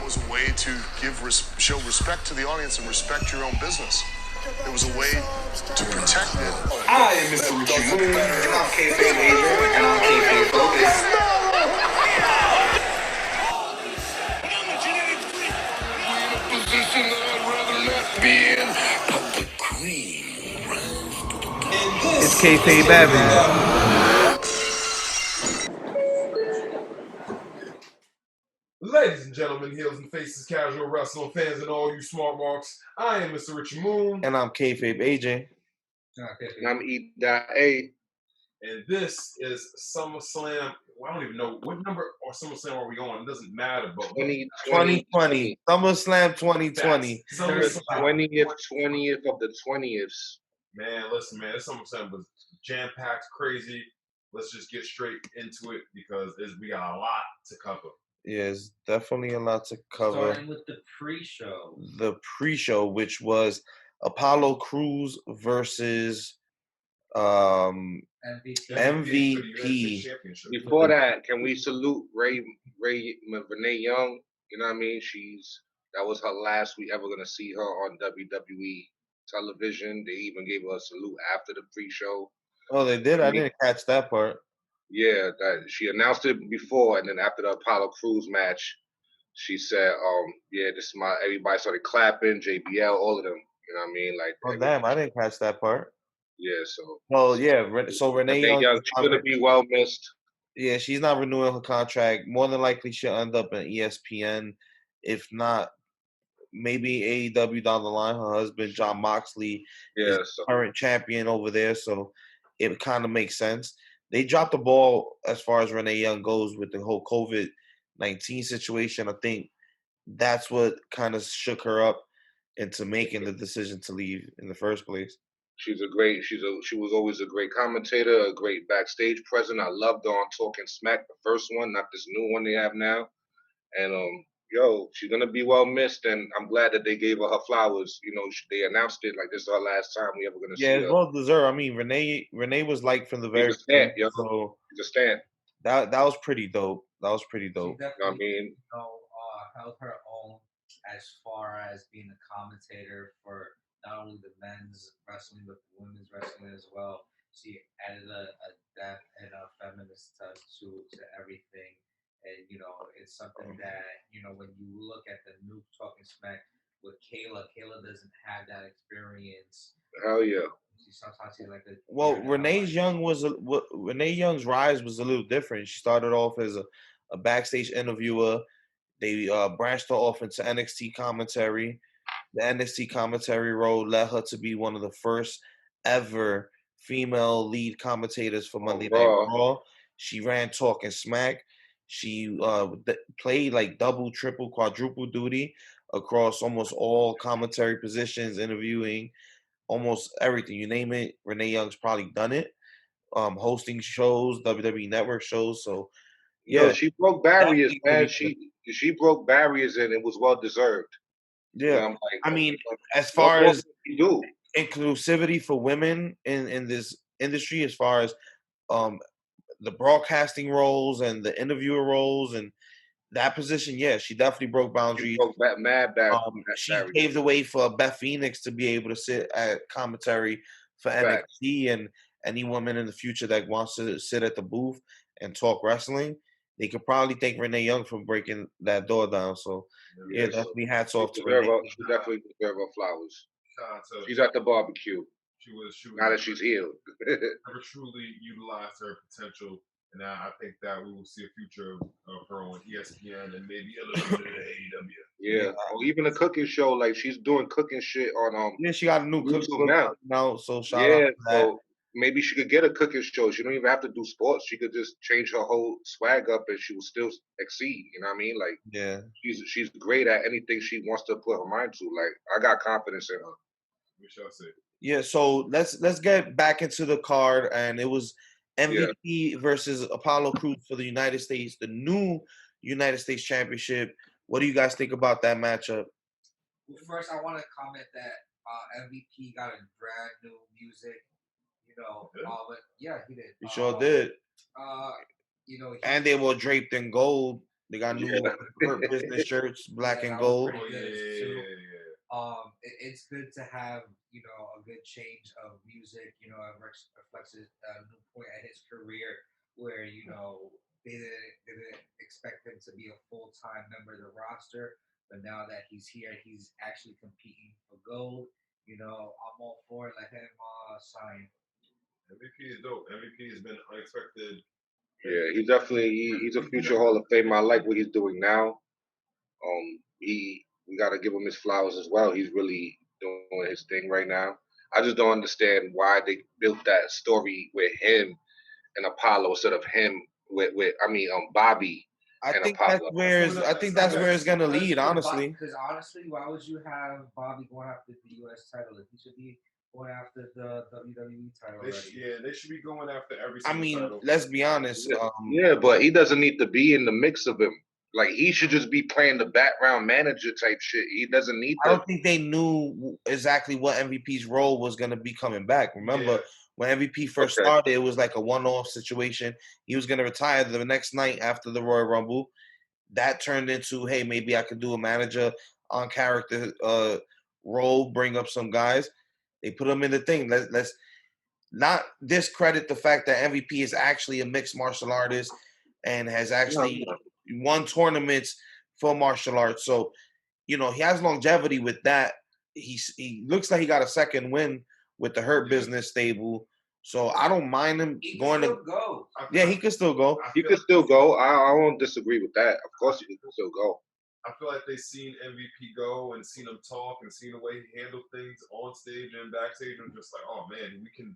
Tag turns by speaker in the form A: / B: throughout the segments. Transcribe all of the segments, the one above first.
A: was a way to show respect to the audience and respect your own business. It was a way to protect it.
B: I am Mr. Richie Moon, and I'm Kayfabe Avenue, and I'm Kayfabe Focus.
C: It's Kayfabe Avenue.
D: Ladies and gentlemen, heels and faces, casual wrestling fans, and all you smart marks, I am Mr. Richie Moon.
C: And I'm Kayfabe AJ.
B: And I'm E.A.
D: And this is SummerSlam. Well, I don't even know what number or SummerSlam are we on. It doesn't matter, but
C: 2020. SummerSlam 2020.
B: The 20th of the 20th.
D: Man, listen, man, this SummerSlam was jam-packed, crazy. Let's just get straight into it because we got a lot to cover.
C: Yeah, it's definitely a lot to cover.
E: Starting with the pre-show.
C: The pre-show, which was Apollo Crews versus MVP.
B: Before that, can we salute Renee Young? You know what I mean? That was her last we ever gonna see her on WWE television. They even gave her a salute after the pre-show.
C: Oh, they did? I didn't catch that part.
B: Yeah, that she announced it before, and then after the Apollo Crews match, she said, yeah, this is everybody started clapping, JBL, all of them. You know what I mean? Like,
C: oh damn, I didn't catch that part.
B: Yeah, so.
C: Well, yeah, so Renee Young,
B: she's gonna be well missed.
C: Yeah, she's not renewing her contract. More than likely, she'll end up in ESPN. If not, maybe AEW down the line. Her husband, Jon Moxley, is current champion over there, so it kind of makes sense. They dropped the ball as far as Renee Young goes with the whole COVID-19 situation. I think that's what kind of shook her up into making the decision to leave in the first place.
B: She was always a great commentator, a great backstage presence. I loved her on Talking Smack, the first one, not this new one they have now. And she's gonna be well missed, and I'm glad that they gave her flowers. You know, they announced it like this is her last time we ever gonna see her.
C: Yeah, it's well deserved. I mean, Renee was like from the very
B: beginning. So he's a stand.
C: That was pretty dope. That was pretty dope.
E: She definitely, held her own as far as being a commentator for not only the men's wrestling but the women's wrestling as well. She added a depth and a feminist touch to everything. And, it's something that, when you look at the new Talking Smack with Kayla doesn't have that experience.
B: Hell yeah.
C: Renee Young's rise was a little different. She started off as a backstage interviewer. They branched her off into NXT commentary. The NXT commentary role led her to be one of the first ever female lead commentators for Monday Night Raw. She ran Talking Smack. She played like double, triple, quadruple duty across almost all commentary positions, interviewing, almost everything. You name it, Renee Young's probably done it. Hosting shows, WWE Network shows. So
B: yeah, she broke barriers, man. She broke barriers and it was well deserved.
C: Yeah, I mean, as far as inclusivity for women in this industry, as far as the broadcasting roles and the interviewer roles and that position, yeah, she definitely broke boundaries. She paved the way for Beth Phoenix to be able to sit at commentary for NXT, and any woman in the future that wants to sit at the booth and talk wrestling, they could probably thank Renee Young for breaking that door down. So, yeah, definitely hats off to Renee.
B: She definitely deserves her flowers. She's at the barbecue.
D: She was
B: now that she's healed.
D: Never truly utilized her potential, and I think that we will see a future of her on ESPN and maybe a little bit of AEW.
B: Yeah, or even a cooking show. Like she's doing cooking shit on
C: Yeah, she got a new cookbook now. So shout out to that.
B: So maybe she could get a cooking show. She don't even have to do sports. She could just change her whole swag up, and she will still exceed. You know what I mean? Like,
C: yeah,
B: she's great at anything she wants to put her mind to. Like, I got confidence in her.
D: We shall see.
C: Yeah, so let's get back into the card, and it was MVP versus Apollo Crews for the United States, the new United States Championship. What do you guys think about that matchup?
E: Well, first, I want to comment that MVP got a brand new music. But yeah, he did.
C: He sure did.
E: You know,
C: and they were draped in gold. They got
B: Yeah.
C: new Hurt Business shirts, black and
E: that was
C: gold.
E: pretty
D: Oh,
E: good
D: yeah,
E: too.
D: yeah.
E: It's good to have a good change of music. It reflects a new point at his career where they didn't expect him to be a full time member of the roster, but now that he's here, he's actually competing for gold. I'm all for it. Let him sign.
D: MVP is dope. MVP has been unexpected.
B: Yeah, he's a future Hall of Famer. I like what he's doing now. We got to give him his flowers as well. He's really doing his thing right now. I just don't understand why they built that story with him and Apollo instead of him with Bobby
C: I
B: and
C: think that's
B: Apollo.
C: I think that's where it's gonna lead, honestly.
E: Because honestly, why would you have Bobby going after the U.S. title? He should be going after the WWE title already.
D: They should be going after every
C: I
D: single
C: mean,
D: title.
C: let's be honest.
B: Yeah, but he doesn't need to be in the mix of him. Like he should just be playing the background manager type shit. He doesn't need
C: I
B: to.
C: don't think they knew exactly what MVP's role was going to be coming back. Remember,
D: Yeah.
C: when MVP first
B: Okay.
C: started, it was like a one-off situation. He was going to retire the next night after the Royal Rumble. That turned into, hey, maybe I could do a manager on character role, bring up some guys. They put him in the thing. Let's not discredit the fact that MVP is actually a mixed martial artist and has actually won tournaments for martial arts. So, he has longevity with that. He looks like he got a second win with the Hurt Business stable. So I don't mind him
E: He
C: going
E: can
C: to
E: still go.
C: Yeah, he could still go.
B: He could still go. I won't disagree with that. Of course, he can still go.
D: I feel like they've seen MVP go and seen him talk and seen the way he handled things on stage and backstage, and just like, oh man, we can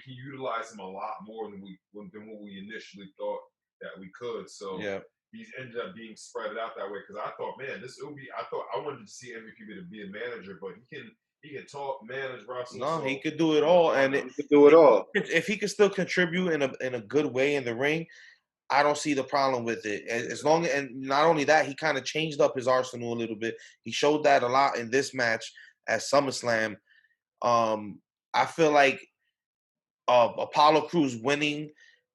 D: utilize him a lot more than what we initially thought that we could. So
C: Yeah.
D: he's ended up being spread out that way because I thought, man, I wanted to see MVP to be a manager, but he can talk, manage, wrestle.
C: No,
D: so,
C: he could do it all, and
B: He could do it all.
C: if he could still contribute in a good way in the ring, I don't see the problem with it. As long and not only that, he kind of changed up his arsenal a little bit. He showed that a lot in this match at SummerSlam. I feel like Apollo Crews winning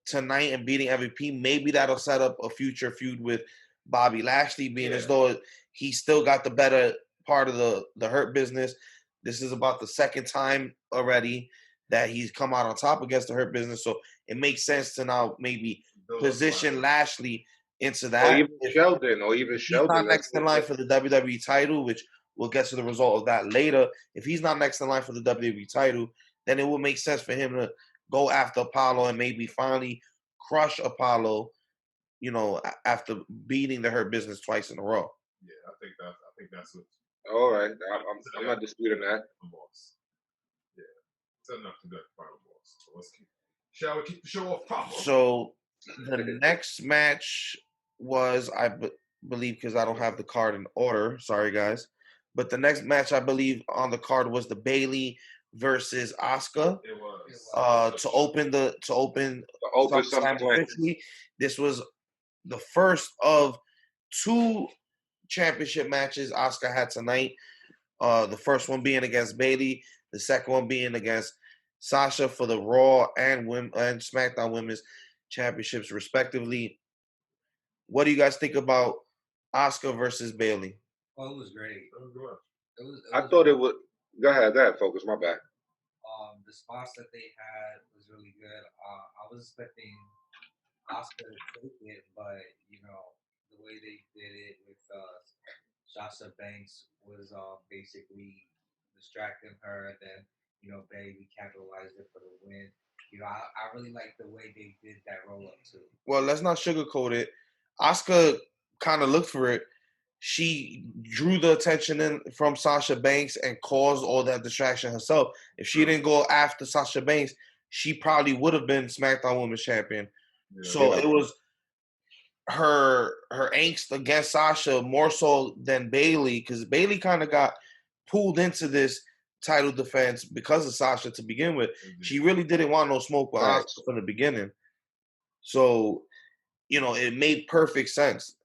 C: tonight and beating MVP, maybe that'll set up a future feud with Bobby Lashley, being as though he still got the better part of the Hurt Business. This is about the second time already that he's come out on top against the Hurt Business, so it makes sense to now maybe position Lashley into that.
B: Or even Sheldon.
C: He's not next in line for the WWE title, which we'll get to the result of that later. If he's not next in line for the WWE title, then it will make sense for him to go after Apollo and maybe finally crush Apollo, after beating the Hurt Business twice in a row.
D: Yeah, I think that's what.
B: All right, I'm not disputing that.
D: Boss. Yeah, it's enough to get final boss. So shall we keep the show off proper?
C: So the next match was, I believe, because I don't have the card in order. Sorry, guys. But the next match, I believe, on the card was the Bayley versus Asuka.
D: It was
C: to open SummerSlam officially. This was the first of two championship matches Asuka had tonight. The first one being against Bayley, the second one being against Sasha for the Raw and SmackDown Women's Championships, respectively. What do you guys think about Asuka versus Bayley?
E: Oh, it was great.
B: I thought it would. Go ahead, focus. My bad.
E: The spots that they had was really good. I was expecting Asuka to take it, but the way they did it with Sasha Banks was basically distracting her. Then Bayley capitalized it for the win. I really like the way they did that roll up too.
C: Well, let's not sugarcoat it. Asuka kind of looked for it. She drew the attention in from Sasha Banks and caused all that distraction herself. If she didn't go after Sasha Banks, she probably would have been SmackDown Women's Champion. Yeah. So it was her angst against Sasha more so than Bayley, because Bayley kind of got pulled into this title defense because of Sasha to begin with. Mm-hmm. She really didn't want no smoke with Asuka from the beginning. So, it made perfect sense.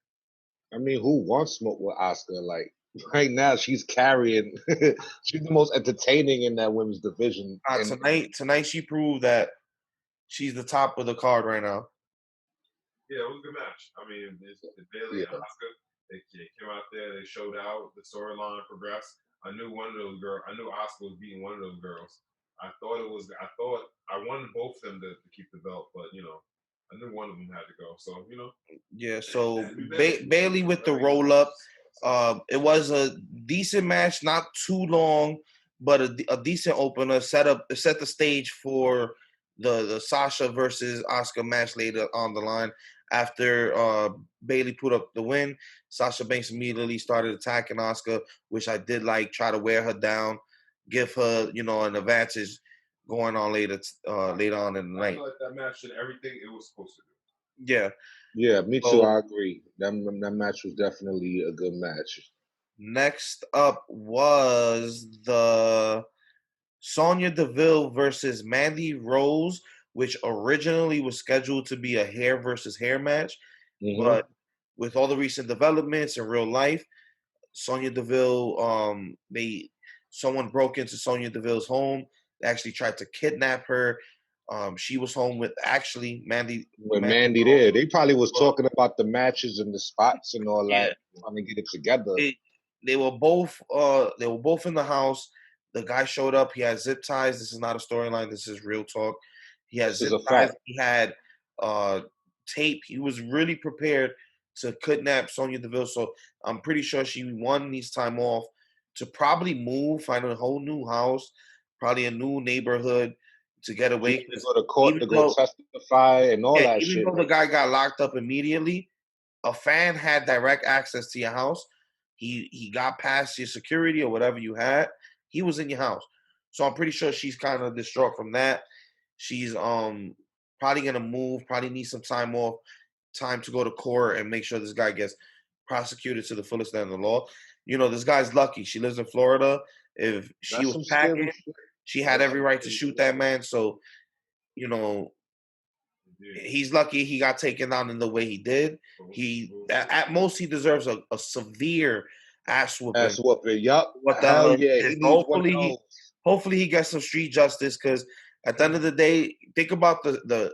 B: I mean, who wants smoke with Asuka? Like right now, she's carrying. She's the most entertaining in that women's division.
C: Tonight, she proved that she's the top of the card right now.
D: Yeah, it was a good match. I mean, it's Bailey and
B: Yeah.
D: Asuka. They came out there. They showed out. The storyline progressed. I knew one of those girls. I knew Asuka was beating one of those girls. I thought it was. I wanted both of them to keep the belt, but I knew one of them had to go. So
C: Yeah, so
D: we Bailey.
C: Bailey with the roll up. It was a decent match, not too long, but a decent opener. Set the stage for the Sasha versus Asuka match later on the line. After Bailey put up the win, Sasha Banks immediately started attacking Asuka, which I did like. Try to wear her down, give her an advantage going on later on in the
D: I
C: night.
D: feel like that match did everything it was supposed to do.
C: Yeah.
B: Yeah, me too.
C: So
B: I agree. That match was definitely a good match.
C: next up was the Sonya Deville versus Mandy Rose, which originally was scheduled to be a hair versus hair match,
B: Mm-hmm.
C: but with all the recent developments in real life, Sonya Deville, someone broke into Sonya Deville's home. They actually tried to kidnap her. She was home with actually
B: With
C: Mandy
B: Mandy
C: Rose.
B: there, they probably was
C: Well,
B: talking about the matches and the spots and all
C: yeah,
B: that, trying to get it together.
C: they were both in the house. The guy showed up. He had zip ties. This is not a storyline. This is real talk. He had
B: This is
C: zip
B: a
C: ties.
B: fact.
C: He had tape. He was really prepared to kidnap Sonya Deville. So I'm pretty sure she needs time off to probably move, find a whole new house, probably a new neighborhood to get
B: She
C: away.
B: need to
C: 'Cause
B: go to court
C: even
B: to go
C: though,
B: testify and all
C: yeah,
B: that
C: even
B: shit.
C: though the guy got locked up immediately, a fan had direct access to your house. He got past your security or whatever you had. He was in your house. So I'm pretty sure she's kind of distraught from that. She's probably gonna move, probably need some time off, time to go to court and make sure this guy gets prosecuted to the fullest extent of the law. This guy's lucky. She lives in Florida. If she
B: That's
C: was
B: some
C: packing,
B: scary shit.
C: she had
B: That's
C: every
B: some
C: right to
B: scary
C: shoot
B: shit.
C: that man. So, you know,
D: Yeah.
C: he's lucky he got taken down in the way he did. He at most he deserves a severe ass whooping.
B: Ass whooping. Yup.
C: What the
B: Hell
C: hell
B: yeah.
C: is
B: He needs one of those.
C: hopefully he gets some street justice, because at the end of the day, think about the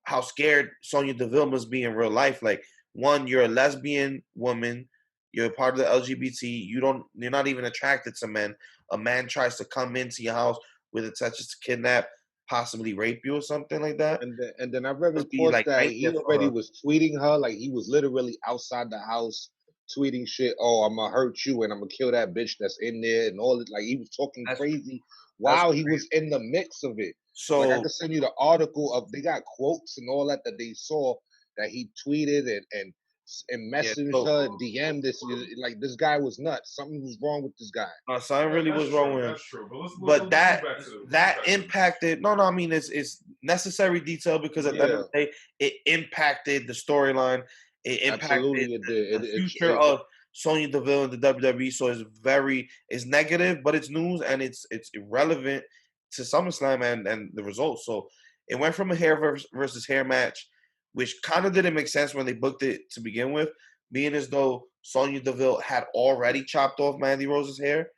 C: how scared Sonya Deville must be in real life. Like, one, you're a lesbian woman, you're part of the LGBT, you're not even attracted to men. A man tries to come into your house with intentions to kidnap, possibly rape you or something like that.
B: And then I read
C: Must be
B: reports
C: like
B: that
C: nightmare
B: he
C: for
B: already
C: her.
B: was tweeting her, like he was literally outside the house tweeting shit. Oh, I'm gonna hurt you and I'm gonna kill that bitch that's in there and all it. Like he was talking
C: That's
B: crazy
C: that's
B: while he was in the mix of it. Like I
C: so
B: could send you the article of they got quotes and all that they saw that he tweeted and
C: yeah.
B: messaged
C: So
B: her and DM'd this. Like this guy was nuts. Something was wrong with this guy.
C: something really was wrong with him.
D: That's true. But
C: But
D: let's
C: that
D: move back to the
C: that impacted. No, I mean it's necessary detail, because at the end of
B: Yeah,
C: the day, it impacted the storyline. It impacted
B: absolutely it did.
C: the future of Sonya Deville in the WWE. So it's negative, but it's news and it's irrelevant to SummerSlam and the results. So it went from a hair versus hair match, which kind of didn't make sense when they booked it to begin with, being as though Sonya Deville had already chopped off Mandy Rose's hair.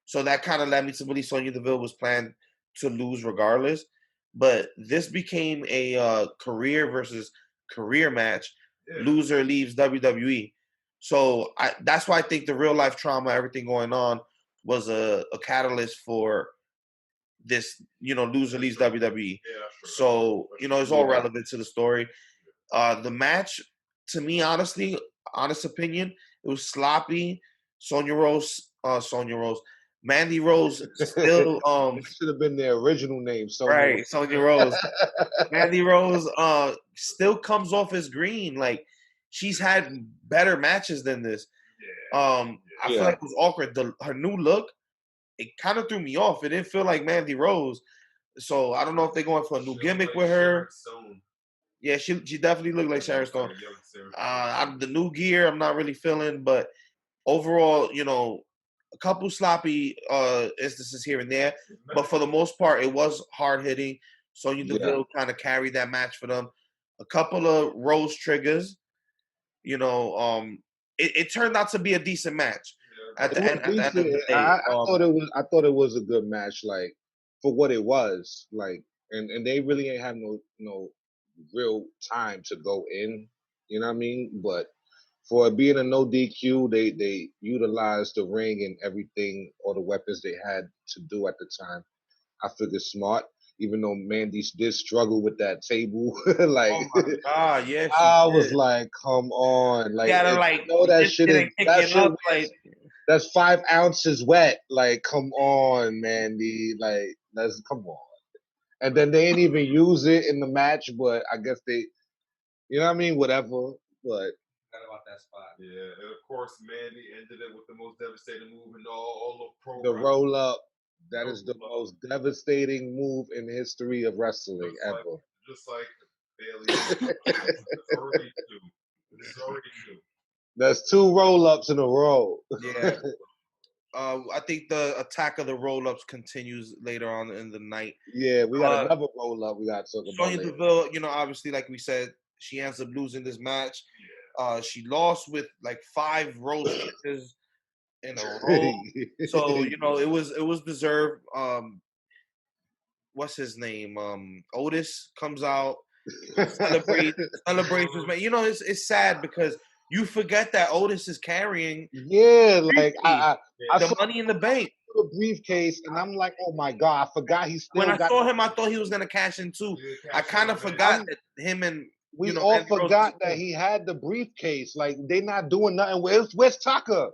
C: So that kind of led me to believe Sonya Deville was planned to lose regardless. But this became a career versus career match.
D: Yeah.
C: Loser leaves WWE. So that's why I think the real life trauma, everything going on, was a catalyst for this. Loser leaves WWE.
D: Yeah, that's true.
C: So it's all
B: Yeah.
C: relevant to the story. The match, to me, honest opinion, it was sloppy. Sonya Rose, Mandy Rose still,
B: It should have been their original name, Sonya.
C: right, Sonya Rose. Mandy Rose, still comes off as green. Like, she's had better matches than this.
D: Yeah.
C: I feel
B: Yeah.
C: like it was awkward. Her new look, it kind of threw me off. It didn't feel like Mandy Rose. So I don't know if they're going for a new gimmick with her. Yeah, she definitely looked like Sharon Stone. The new gear, I'm not really feeling, but overall, a couple sloppy instances here and there, but for the most part, it was hard hitting. Sonya
B: Yeah.
C: Deville kind of carried that match for them. A couple of Rose triggers. It turned out to be a decent match. At the
B: It was
C: end, of
B: decent.
C: the day,
B: I thought it was a good match, like for what it was. Like and they really ain't have no real time to go in. You know what I mean? But for it being a no DQ, they utilized the ring and everything, all the weapons they had to do at the time. I figured smart, even though Mandy did struggle with that table. Like
C: Oh my god, yeah, she
B: I was
C: did.
B: like, come on, like
C: You gotta
B: it,
C: like
B: you know that
C: lift
B: shit
C: it
B: is
C: and kick
B: that
C: it
B: shit
C: up,
B: weighs,
C: like
B: that's 5 ounces wet. Like, come on, Mandy. Like, let's come on. And then they ain't even use it in the match, but I guess they, you know what I mean? Whatever. But
E: Forgot about that spot.
D: Yeah, and of course, Mandy ended it with the most devastating move in all of pro
B: the
D: wrestling.
B: roll up, that
D: No
B: is the
D: roll-up.
B: most devastating move in the history of wrestling
D: Just like Bailey. It's already two. This is already two.
B: That's 2 roll ups in a row.
C: yeah. I think the attack of the roll ups continues later on in the night.
B: Yeah, we got
C: Uh,
B: another roll up we got to talk about
C: Sonya
B: later.
C: Deville, you know, obviously, like we said, she ends up losing this match. She lost with like 5 roast kisses in a row. So, you know, it was deserved. What's his name? Otis comes out, celebrates his man. You know, it's sad because you forget that Otis is carrying
B: Yeah, like I
C: the
B: saw
C: money in the bank.
B: the briefcase and I'm like, oh my god, I forgot he still
C: When I
B: got.
C: saw him, I thought he was gonna cash in too. I kind of forgot that him and
B: We
C: you know
B: all
C: Mandy Rose
B: forgot
C: was
B: that
C: cool.
B: he had the briefcase. Like they not doing nothing. Where's Tucker?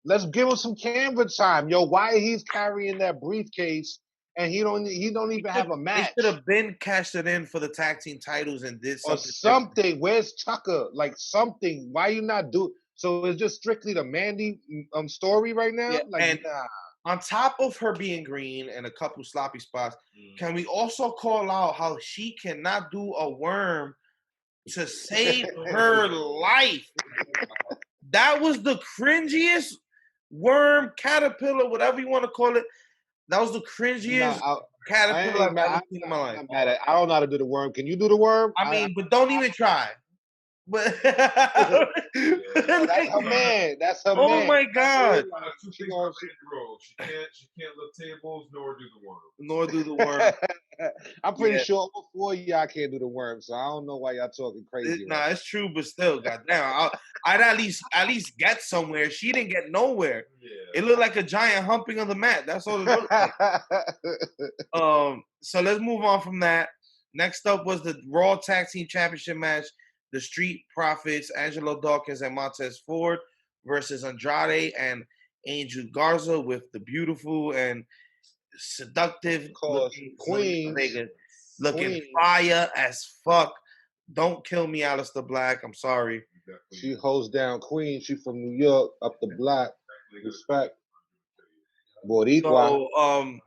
B: Let's give him some camera time, yo. Why he's carrying that briefcase and he don't even have a
C: They
B: match
C: should have been cashed it in for the tag team titles and did
B: or
C: something different.
B: something? Where's Tucker? Like something. Why you not do? So it's just strictly the Mandy story right now.
C: Yeah,
B: Like
C: and
B: nah.
C: on top of her being green and a couple sloppy spots, can we also call out how she cannot do a worm to save her life? That was the cringiest worm, caterpillar, whatever you want to call it. That was the cringiest
B: Nah, I
C: caterpillar
B: ain't
C: I've ever
B: mad.
C: seen in my life.
B: I'm not mad at. I don't know how to do the worm. Can you do the worm?
C: I mean, but don't even try. But
B: That's her man. That's her
C: oh
B: man.
C: my god!
D: Two
B: She
D: things
B: gonna-
D: are in a row. She can't lift tables nor do the worm.
C: Nor do the worm.
B: I'm pretty
C: Yeah.
B: sure all 4 of y'all can't do the worm, so I don't know why y'all talking crazy.
C: Nah, it's true, but still, goddamn, I'd at least get somewhere. She didn't get nowhere.
D: Yeah.
C: It looked like a giant humping on the mat. That's all it looked like. So let's move on from that. Next up was the Raw Tag Team Championship match: the Street Profits, Angelo Dawkins and Montez Ford versus Andrade and Angel Garza with the beautiful and seductive looking
B: Queens.
C: Vega, looking
B: Queens.
C: fire as fuck. Don't kill me, Aleister Black. I'm sorry.
B: She holds down Queens. She from New York, up the block. Respect. Boricua.
C: So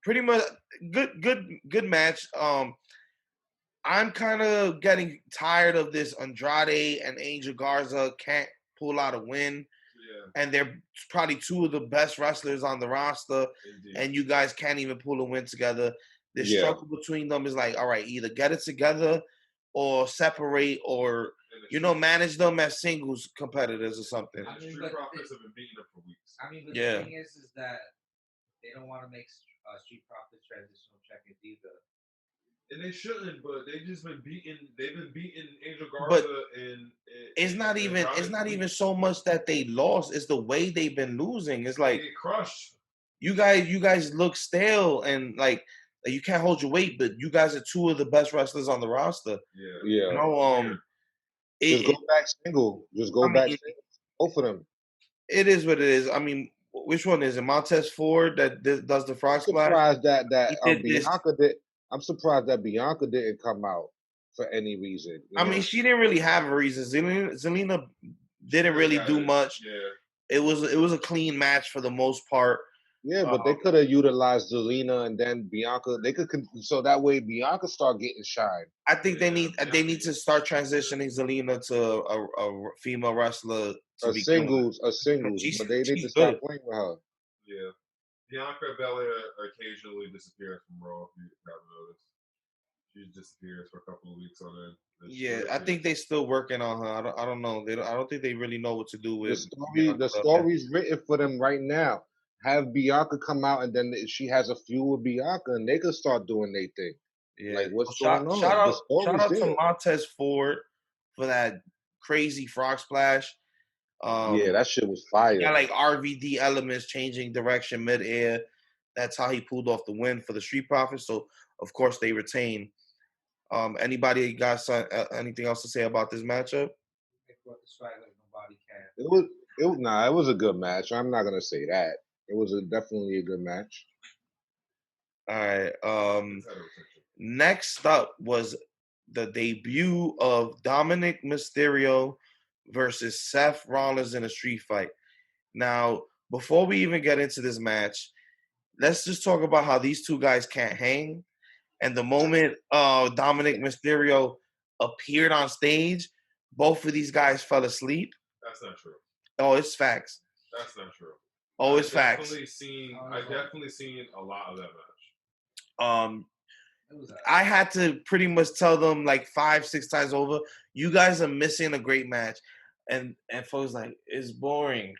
C: pretty much good match. I'm kind of getting tired of this Andrade and Angel Garza can't pull out a win. Yeah. And they're probably 2 of the best wrestlers on the roster. Indeed. And you guys can't even pull a win together. The struggle between them is like, all right, either get it together or separate or, you know, manage them as singles competitors or something.
E: I mean,
D: Street Profits have been beating them for weeks.
E: I mean, but the thing is that they don't want to make Street Profits transitional champions either.
D: And they shouldn't, but they've been beating Angel Garza and
C: it's not even so much that they lost, it's the way they've been losing. It's like
D: they get crushed. You
C: guys look stale and like you can't hold your weight, but you guys are 2 of the best wrestlers on the roster.
B: Yeah.
C: You know,
B: just go back single. Just go back single. Both of them.
C: It is what it is. I mean, which one is it? Montez Ford that does the frog splash?
B: I'm surprised that Bianca did. I'm surprised that Bianca didn't come out for any reason.
C: I mean, she didn't really have a reason. Zelina didn't really do much. Yeah. It was a clean match for the most part.
B: Yeah, but they could have utilized Zelina and then Bianca. They could so that way Bianca start getting shine.
C: I think they need to start transitioning Zelina to a female wrestler.
B: A singles, but they need to start playing with her.
D: Yeah. Bianca Belair occasionally disappears from Raw, if you haven't noticed. She disappears for a couple of weeks on end.
C: Yeah, I think they're still working on her. I don't know. I don't think they really know what to do with
B: the story's written for them right now. Have Bianca come out and then she has a feud with Bianca and they could start doing their thing.
C: Yeah.
B: Like, what's
C: Shout,
B: going on?
C: shout
B: The
C: out, shout
B: story's
C: out
B: there.
C: to Montez Ford for that crazy frog splash.
B: Yeah, that shit was
C: He
B: fire.
C: got like RVD elements changing direction midair. That's how he pulled off the win for the Street Profits. So of course they retain. Anybody got anything else to say about this matchup?
E: They brought the swag like nobody can.
B: It was a good match. I'm not gonna say that. It was definitely a good match.
C: All right.
D: Let's have a
C: Next up was the debut of Dominic Mysterio versus Seth Rollins in a street fight. Now, before we even get into this match, let's just talk about how these two guys can't hang. And the moment Dominic Mysterio appeared on stage, both of these guys fell asleep.
D: That's not true.
C: Oh, it's facts.
D: That's not true.
C: Oh, it's facts.
D: I definitely seen a lot of that match.
C: I had to pretty much tell them like 5-6 times over, you guys are missing a great match. And folks like, it's boring.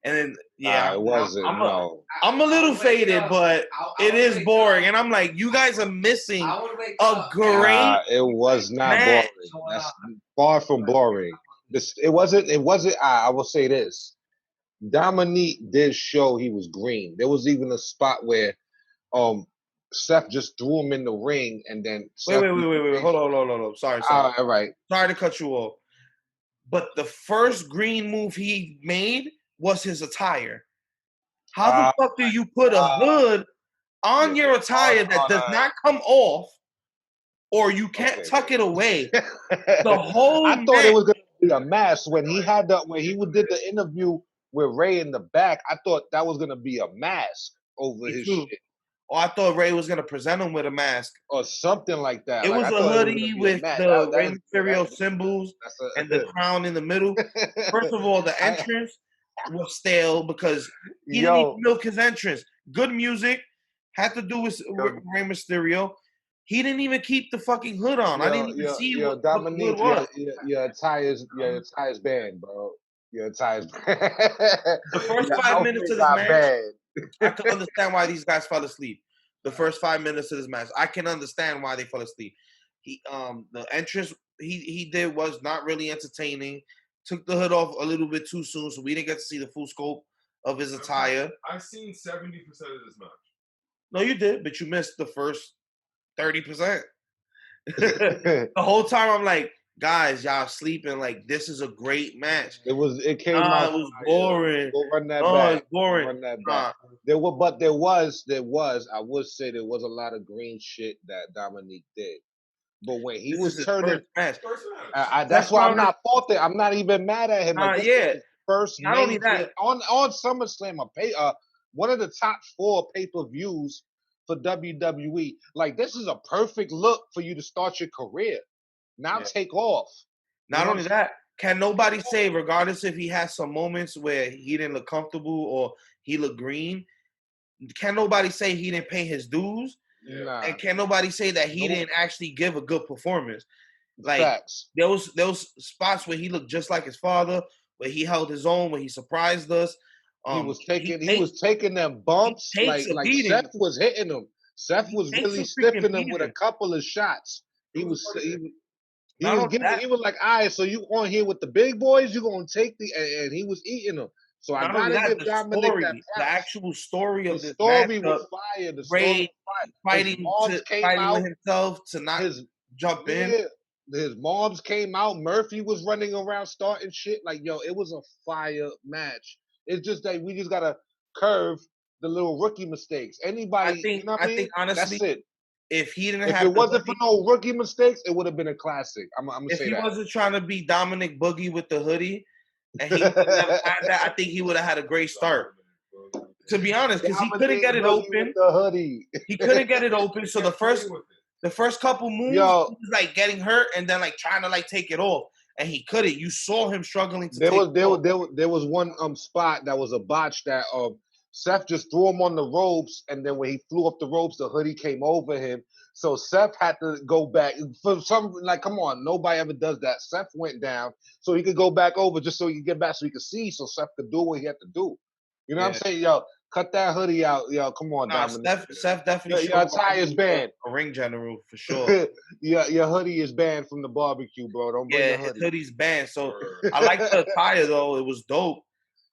C: And then
B: It wasn't.
C: I'm a little faded, but it is boring. And I'm like, you guys are missing a great
B: it was not
C: match.
B: boring. That's far from boring. It wasn't. I will say this. Dominique did show he was green. There was even a spot where Seth just threw him in the ring, and then
C: wait. Hold on. Sorry.
B: All right.
C: Sorry to cut you off. But the first green move he made was his attire. How the fuck do you put a hood on your attire that does not come off, or you can't tuck it away? The whole
B: I thought it was gonna be a mess when he did the interview with Ray in the back. I thought that was gonna be a mask over his shit.
C: Oh, I thought Ray was gonna present him with a mask
B: or something like that.
C: It was a hoodie with the Rey Mysterio symbols and the crown in the middle. First of all, the entrance was stale because he didn't even milk his entrance. Good music had to do with Rey Mysterio. He didn't even keep the fucking hood on. I didn't even see what
B: Dominique,
C: the hood was.
B: Your attire's banned, bro. Your attire's banned.
C: The first 5 minutes of this match, I can understand why these guys fell asleep. The first 5 minutes of this match, I can understand why they fell asleep. The entrance he did was not really entertaining. Took the hood off a little bit too soon, so we didn't get to see the full scope of his attire.
D: I've seen 70% of this match.
C: No, you did, but you missed the first 30%. The whole time I'm like, guys, y'all sleeping. Like, this is a great match.
B: It came out.
C: It was boring.
B: Go run that back.
C: It's boring.
B: Run that back. There was. I would say there was a lot of green shit that Dominique did. But when he was turning,
C: that's
B: why I'm not faulting. I'm not even mad at him. First,
C: not only that,
B: on SummerSlam, one of the top 4 pay-per-views for WWE. Like, this is a perfect look for you to start your career. Now take off.
C: Not only that, can nobody say, regardless if he has some moments where he didn't look comfortable or he looked green, can nobody say he didn't pay his dues?
B: Nah.
C: And can nobody say that he didn't actually give a good performance? Like,
B: Facts.
C: there was spots where he looked just like his father, where he held his own, where he surprised us.
B: He was taking them bumps like Seth was hitting him. Seth was really stiffing him with a couple of shots. He was like, all right, so you on here with the big boys, you're gonna take and he was eating them. So I gotta give Dominic that props.
C: The actual story of this
B: story was fire. The story
C: fighting with himself to not jump in.
B: His moms came out. Murphy was running around starting shit. Like, it was a fire match. It's just that we just gotta curve the little rookie mistakes. Anybody, I think honestly, that's it.
C: If
B: it wasn't for no rookie mistakes, it would have been a classic. I'm gonna say that.
C: If he wasn't trying to be Dominic Boogie with the hoodie, and he wouldn't have had that, I think he would have had a great start. To be honest, because he couldn't get it open.
B: The hoodie.
C: He couldn't get it open. So the first couple moves, he was like getting hurt and then like trying to like take it off, and he couldn't. You saw him struggling to. There
B: was one spot that was a botch that Seth just threw him on the ropes, and then when he flew up the ropes, the hoodie came over him. So Seth had to go back for some, like, come on, nobody ever does that. Seth went down so he could go back over just so he could get back so he could see, so Seth could do what he had to do. You know what I'm saying? Cut that hoodie out, yo. Come on,
C: Nah,
B: Dominic.
C: Seth definitely
B: Your
C: showed
B: attire is banned.
C: a ring general for sure.
B: Your hoodie is banned from the barbecue, bro. Don't bring
C: Yeah,
B: the
C: his
B: hoodie.
C: hoodie's banned. So
D: Word.
C: I like the attire though. It was dope.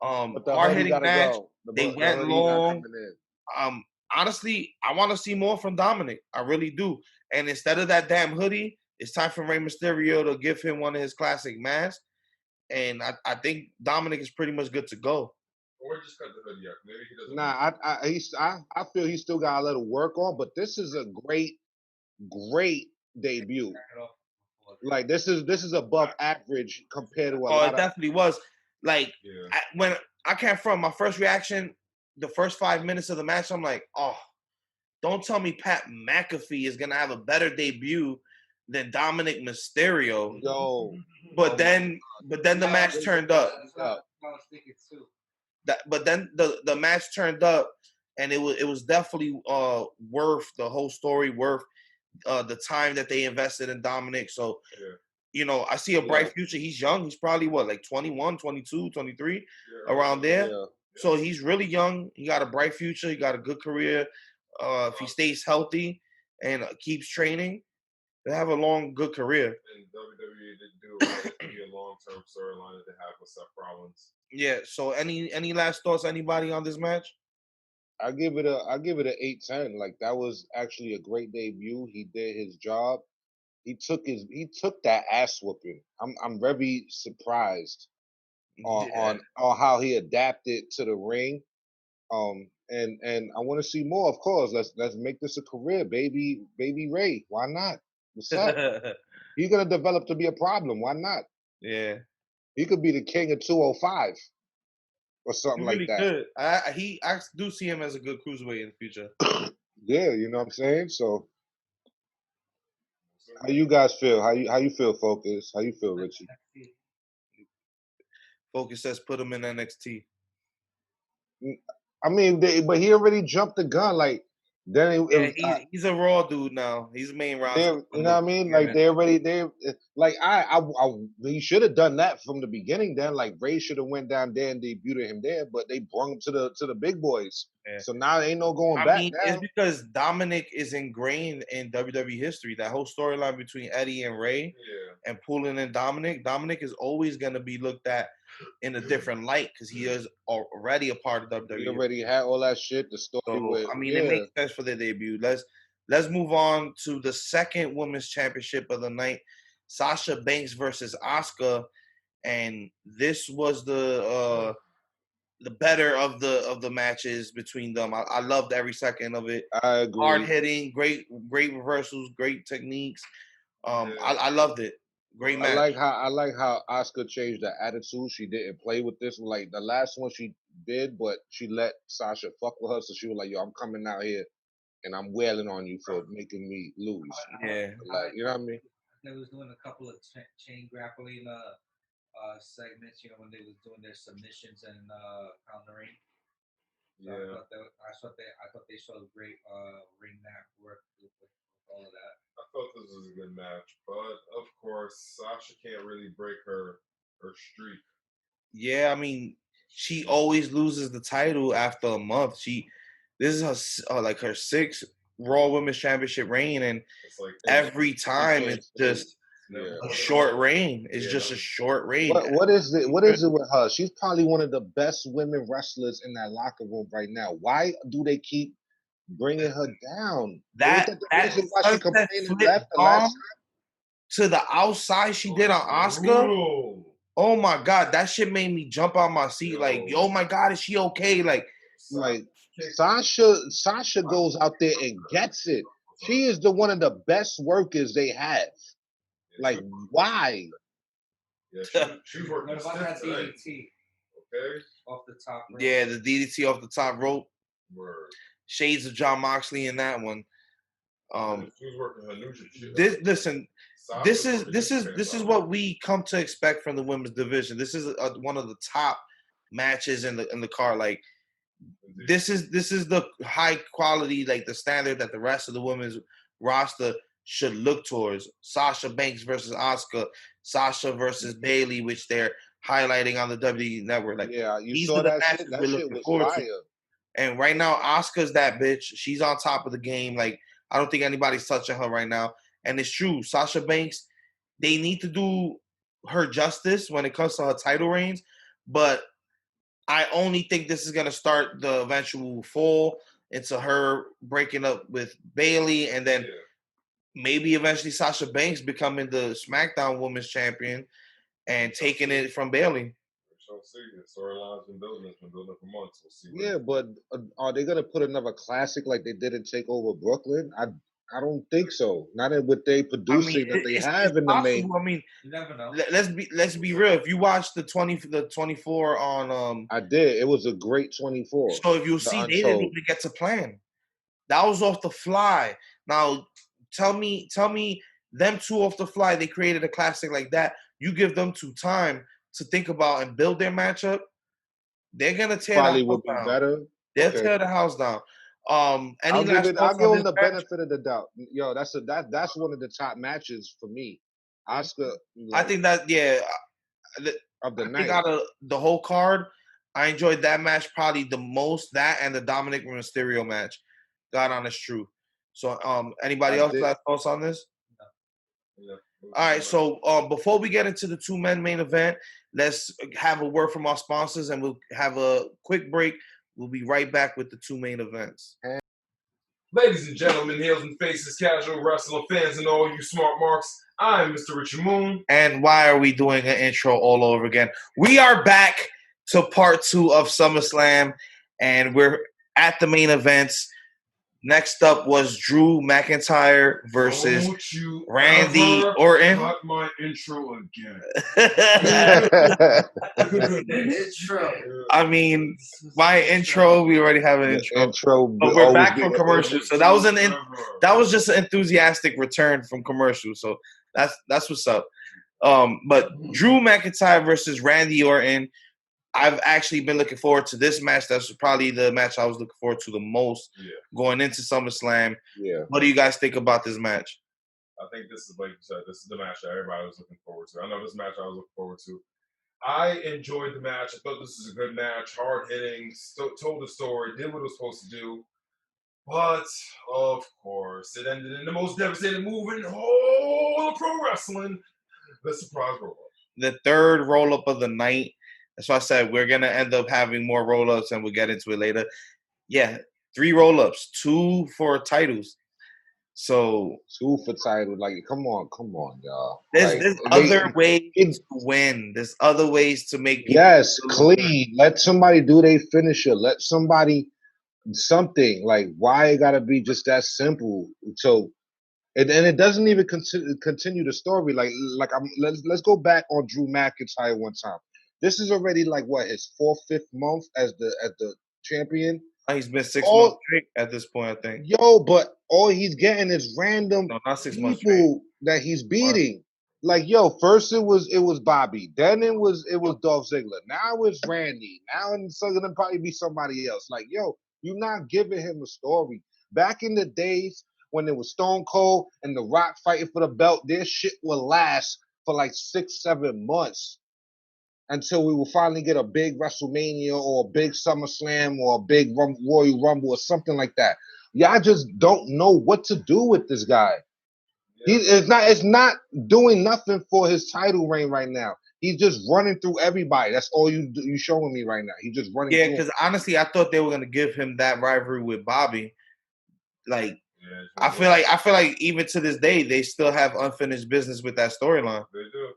B: But the
C: Hard
B: hoodie
C: hitting
B: gotta
C: match.
B: go.
C: They
B: The
C: went
B: hoodie not
C: long.
B: coming in.
C: Honestly, I want to see more from Dominic. I really do. And instead of that damn hoodie, it's time for Rey Mysterio to give him one of his classic masks. And I think Dominic is pretty much good to go.
D: Or just cut the hoodie out. Maybe he doesn't.
B: Nah, I feel he still got a little work on, but this is a great debut. Like this is above average compared to a
C: Oh,
B: lot
C: it
B: of.
C: definitely was. Like
D: Yeah.
C: when I can't front, my first reaction, the first 5 minutes of the match, I'm like, oh, don't tell me Pat McAfee is gonna have a better debut than Dominic Mysterio.
B: Yo,
C: But then the match turned up.
E: That's what I was thinking too.
C: But then the match turned up, and it was definitely worth the whole story, worth the time that they invested in Dominic. So I see a bright future. He's young. He's probably what, like 21, 22, 23, around there.
B: Yeah.
C: So he's really young. He got a bright future. He got a good career. If he stays healthy and keeps training, they have a long, good career.
D: And WWE didn't do it right. It could be a long-term storyline that they have with Seth Rollins.
C: Yeah. So any last thoughts? Anybody on this match?
B: I give it a 8-10. Like that was actually a great debut. He did his job. He took that ass whooping. I'm very surprised on how he adapted to the ring. And I want to see more. Of course, let's make this a career, baby Ray. Why not? What's up? He's gonna develop to be a problem. Why not?
C: Yeah.
B: He could be the king of 205 or something
C: He really
B: like that.
C: could. I do see him as a good cruiserweight in the future.
B: Yeah, you know what I'm saying? So how you guys feel? How you feel, Focus? How you feel, Richie?
C: Focus says put him in NXT.
B: I mean, but he already jumped the gun. Like then
C: He's a Raw dude now. He's main roster.
B: you know what I mean? Like he should have done that from the beginning. Then like Ray should have went down there and debuted him there, but they brought him to the big boys.
C: Yeah.
B: So now there ain't no going
C: I
B: back.
C: mean, it's because Dominic is ingrained in WWE history. That whole storyline between Eddie and Ray and pulling in Dominic. Dominic is always going to be looked at in a different light because he is already a part of WWE.
B: He already had all that shit. The story
C: it makes sense for their debut. Let's move on to the second women's championship of the night. Sasha Banks versus Asuka, and this was the better of the matches between them. I loved every second of it.
B: I agree.
C: Hard hitting, great reversals, great techniques. I loved it. Great match.
B: I like how Asuka changed the attitude. She didn't play with this. Like the last one she did, but she let Sasha fuck with her. So she was like, "Yo, I'm coming out here and I'm wailing on you for making me lose."
C: Yeah.
B: Like, you know what I mean?
E: They was doing a couple of chain grappling segments, when they was doing their submissions and countering. So
D: Yeah.
E: I thought they showed great ring mat work with all of that.
D: I thought this was a good match, but of course, Sasha can't really break her streak.
C: Yeah, I mean, she always loses the title after a month. This is her like her sixth Raw Women's Championship reign, and
D: It's like
C: every time it's just a short reign. It's just a short reign.
B: What is it with her? She's probably one of the best women wrestlers in that locker room right now. Why do they keep bringing her down?
C: That
B: reason why she complained left the last time?
C: To the outside she did on Asuka. Oh my God, that shit made me jump out my seat. Like, oh my God, is she okay? Like
B: Sasha goes out there and gets it. She is one of the best workers they have. Like, why?
D: Yeah, she's working.
E: What about that DDT?
D: Okay.
E: Off the top rope.
C: Yeah, the DDT off the top rope.
D: Word.
C: Shades of John Moxley in that one.
D: She was working her neutral shit.
C: This is what we come to expect from the women's division. This is one of the top matches in the card. Like, this is the high quality, like the standard that the rest of the women's roster should look towards. Sasha Banks versus Asuka, Sasha versus Bayley, which they're highlighting on the WWE Network. Like,
B: yeah, you saw that shit. That shit was fire.
C: And right now, Asuka's that bitch. She's on top of the game. Like, I don't think anybody's touching her right now. And it's true. Sasha Banks, they need to do her justice when it comes to her title reigns. But I only think this is going to start the eventual fall into her breaking up with Bayley. And then maybe eventually Sasha Banks becoming the SmackDown Women's Champion and taking it from Bayley.
D: We'll see. The storyline's been building. It's been building for months. We'll see.
B: Yeah, but are they gonna put another classic like they did in Takeover Brooklyn? I don't think so. Not with they producing that they have in the main.
C: I mean,
E: You never know.
C: let's be real. If you watch the 24 on
B: I did. It was a great 24.
C: So if you see, they didn't even get to plan. That was off the fly. Now, tell me, them two off the fly. They created a classic like that. You give them two time to think about and build their matchup. They're gonna tear
B: Probably
C: the house
B: would be
C: down.
B: better.
C: They'll tear the house down.
B: I'll give them the benefit of the doubt. Yo, that's one of the top matches for me. Asuka.
C: I think that
B: of the
C: I
B: night.
C: think out of the whole card, I enjoyed that match probably the most. That and the Dominic Mysterio match. God honest truth. So, anybody else got thoughts on this?
D: Yeah.
C: All right. So, before we get into the two-man main event, let's have a word from our sponsors, and we'll have a quick break. We'll be right back with the two main events.
D: Ladies and gentlemen, heels and faces, casual wrestling fans, and all you smart marks, I'm Mr. Richie Moon.
C: And why are we doing an intro all over again? We are back to part 2 of SummerSlam, and we're at the main events. Next up was Drew McIntyre versus Randy Orton.
D: Cut my intro again.
E: Intro.
C: I mean, my intro. We already have an intro. But we're back from commercial, so that was just an enthusiastic return from commercial. So that's what's up. But Drew McIntyre versus Randy Orton. I've actually been looking forward to this match. That's probably the match I was looking forward to the most going into SummerSlam.
B: Yeah.
C: What do you guys think about this match?
D: I think this is, like you said, this is the match that everybody was looking forward to. I know this match I was looking forward to. I enjoyed the match. I thought this was a good match. Hard hitting, told the story, did what it was supposed to do. But, of course, it ended in the most devastating move in all of pro wrestling. The surprise roll-up.
C: The third roll-up of the night. That's why I said we're going to end up having more roll-ups, and we'll get into it later. Yeah, 3 roll-ups, 2 for titles. So
B: 2 for title. Like, come on, y'all.
C: There's other ways to win. There's other ways to make people
B: clean. Let somebody do their finisher. Let somebody something. Like, why it gotta be just that simple? So and it doesn't even continue the story. Let's go back on Drew McIntyre one time. This is already like what, his 4th, 5th month as the champion.
C: He's been 6 months straight at this point, I think.
B: Yo, but all he's getting is random
C: not 6 months
B: people that he's beating. Like, yo, first it was Bobby, then it was Dolph Ziggler. Now it's Randy. Now it's gonna probably be somebody else. Like, yo, you're not giving him a story. Back in the days when it was Stone Cold and The Rock fighting for the belt, their shit would last for like 6-7 months. Until we will finally get a big WrestleMania or a big SummerSlam or a big Royal Rumble or something like that. Y'all just don't know what to do with this guy. Yeah. It's not doing nothing for his title reign right now. He's just running through everybody. That's all you showing me right now. He's just running.
C: Yeah, because honestly, I thought they were gonna give him that rivalry with Bobby. Like, I feel like even to this day they still have unfinished business with that storyline.
D: They do.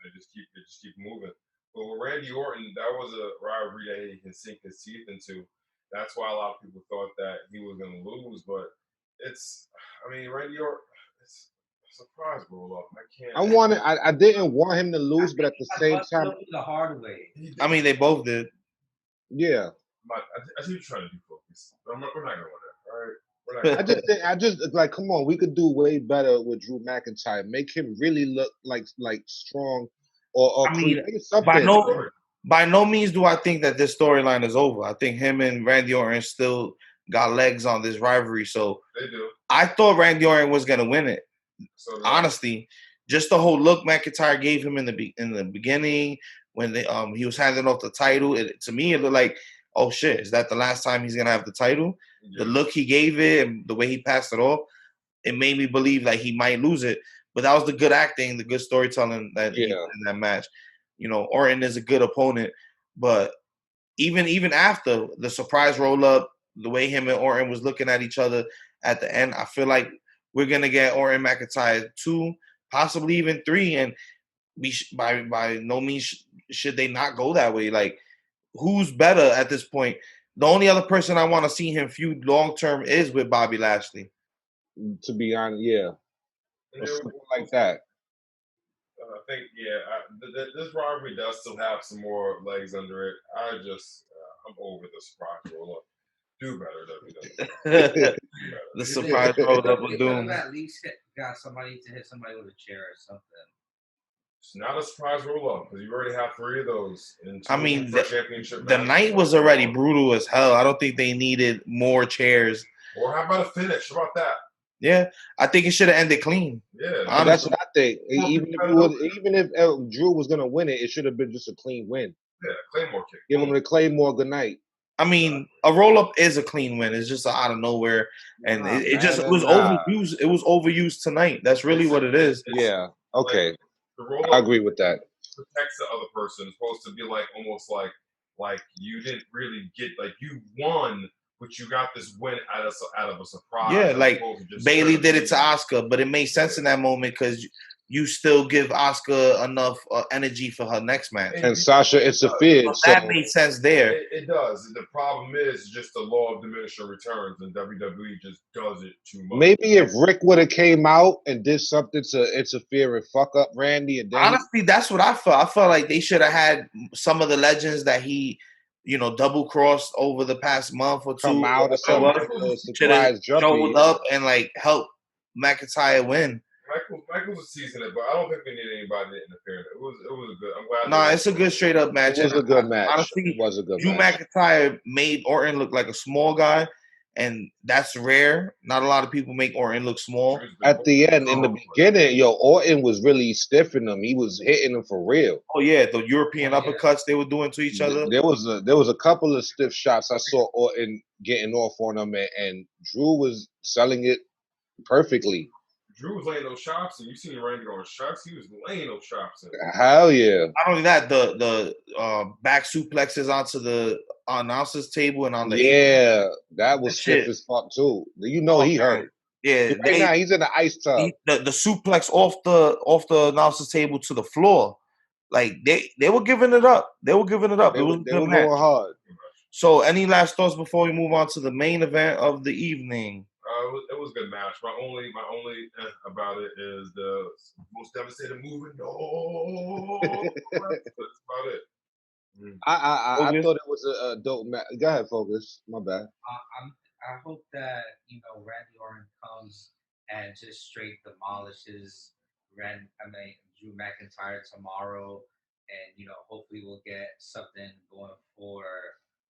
D: They just keep moving. But with Randy Orton, that was a rivalry that he can sink his teeth into. That's why a lot of people thought that he was going to lose. But Randy Orton, it's a surprise roll-up.
B: I didn't want him to lose, but at the same time,
E: the hard way.
C: I mean, they both did.
B: Yeah.
D: I see what you're trying to do, focus. We're not going to win it. All right.
B: I just like, come on, we could do way better with Drew McIntyre. Make him really look like strong, or create something.
C: By no means do I think that this storyline is over. I think him and Randy Orton still got legs on this rivalry. So
D: they do.
C: I thought Randy Orton was gonna win it. So honestly, just the whole look McIntyre gave him in the beginning when he was handing off the title. To me, it looked like oh shit, is that the last time he's gonna have the title? The look he gave it and the way he passed it off, it made me believe like he might lose it. But that was the good acting, the good storytelling that he did in that match. You know, Orton is a good opponent, but even after the surprise roll up, the way him and Orton was looking at each other at the end, I feel like we're gonna get Orton McIntyre 2, possibly even 3, and by no means should they not go that way. Like, who's better at this point? The only other person I want to see him feud long term is with Bobby Lashley.
F: To be honest, yeah,
D: And
F: or
D: there-
F: something like that.
D: I think, this rivalry does still have some more legs under it. I'm over the surprise roll up. Do better, WWE.
C: The surprise roll up with
E: They could have
C: Doom.
E: at least got somebody to hit somebody with a chair or something.
D: It's not a surprise roll up because you already have 3 of those.
C: I mean,
D: for championship
C: the
D: matches.
C: night was already brutal as hell. I don't think they needed more chairs.
D: Or how about a finish? How about that?
C: Yeah, I think it should have ended clean.
D: Yeah,
F: But that's
C: Honestly.
F: what I think. Even if Drew was gonna win it, it should have been just a clean win.
D: yeah, Claymore kick.
F: Give him the Claymore good night.
C: I mean, a roll up is a clean win. It's just out of nowhere, and
F: Nah,
C: it just
F: man,
C: was
F: nah.
C: overused. It was overused tonight. That's really what it is.
F: Yeah. Okay.
D: The roll
F: I
D: up
F: agree with that.
D: protects the other person. It's supposed to be like almost like you didn't really get, like, you won, but you got this win out of a surprise.
C: Yeah,
D: as
C: like
D: opposed to just
C: Bailey
D: straight
C: did
D: up
C: it to Asuka, but it made sense in that moment because you still give Asuka enough energy for her next match.
F: And Sasha interfered, so
C: That made sense there.
D: It does. The problem is just the law of diminishing returns, and WWE just does it too much.
F: maybe if Rick would have came out and did something to interfere and fuck up Randy, and then
C: Honestly, that's what I felt. I felt like they should have had some of the legends that he, double crossed over the past month or two.
F: come out or something,
C: Should have
F: surprise jumpy.
C: showed up and like help McIntyre win.
D: Michaels was seasoned it, but I don't think we need anybody to interfere. It was a good. I'm glad.
C: Nah, it's a good straight up match.
F: It was a good match.
C: Honestly,
F: It was a good
C: Drew
F: match.
C: McIntyre made Orton look like a small guy, and that's rare. Not a lot of people make Orton look small.
F: At the end, in the beginning, Orton was really stiffing him. He was hitting him for real.
C: Oh yeah, the European uppercuts they were doing to each other.
F: There was a couple of stiff shots I saw Orton getting off on him, and Drew was selling it perfectly.
D: Drew was laying those shots, and you seen Randy on shots. He was laying those shots.
F: Hell yeah!
C: Not only that, the back suplexes onto the announcer's table and on the
F: that was stiff as fuck too. You know he hurt.
C: Yeah,
F: Right now he's in the ice tub.
C: The suplex off the announcer's table to the floor, like they were giving it up. They were giving it up. It was a good match.
F: Going hard.
C: So, any last thoughts before we move on to the main event of the evening?
D: It was a good match. My only about it is the most devastating move. No, that's about it.
F: I thought it was a dope match. Go ahead, Focus. My bad.
E: I hope that Randy Orton comes and just straight demolishes Drew McIntyre tomorrow, and hopefully we'll get something going for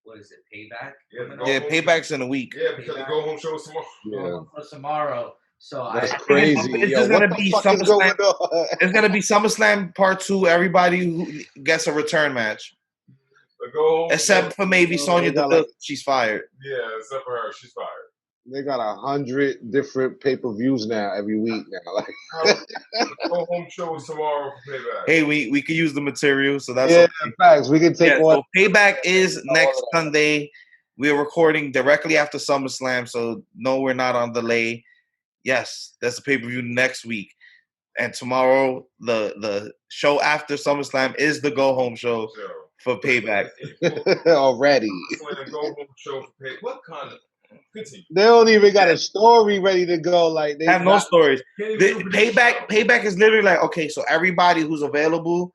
E: what is it, Payback?
C: Yeah, Payback's in a week.
D: Yeah, because the go home show is tomorrow.
F: Yeah.
E: For tomorrow. So
F: That's crazy.
C: It's
F: Yo,
C: just
F: what
C: gonna
F: the
C: be
F: fuck is going
C: SummerSlam.
F: on?
C: It's gonna be SummerSlam Part 2. Everybody who gets a return match,
D: The go home
C: except for maybe Sonya
F: got
C: Deville. She's fired.
D: Yeah, except for her, she's fired.
F: They got 100 different pay-per-views now every week now. Like,
D: The go home show is tomorrow for Payback.
C: Hey, we could use the material, so that's
F: yeah,
C: okay.
F: facts. We can take
C: Yeah,
F: on.
C: so Payback is next
F: of that.
C: Sunday. We are recording directly after SummerSlam, so no, we're not on delay. Yes, that's the pay-per-view next week. And tomorrow, the show after SummerSlam is the go-home show for Payback.
F: Already.
D: Go home show for Payback. What kind of... Continue.
F: They don't even got a story ready to go. Like they
C: Have no stories.
D: Can't
C: The
D: even do a
C: Payback is literally like, okay, so everybody who's available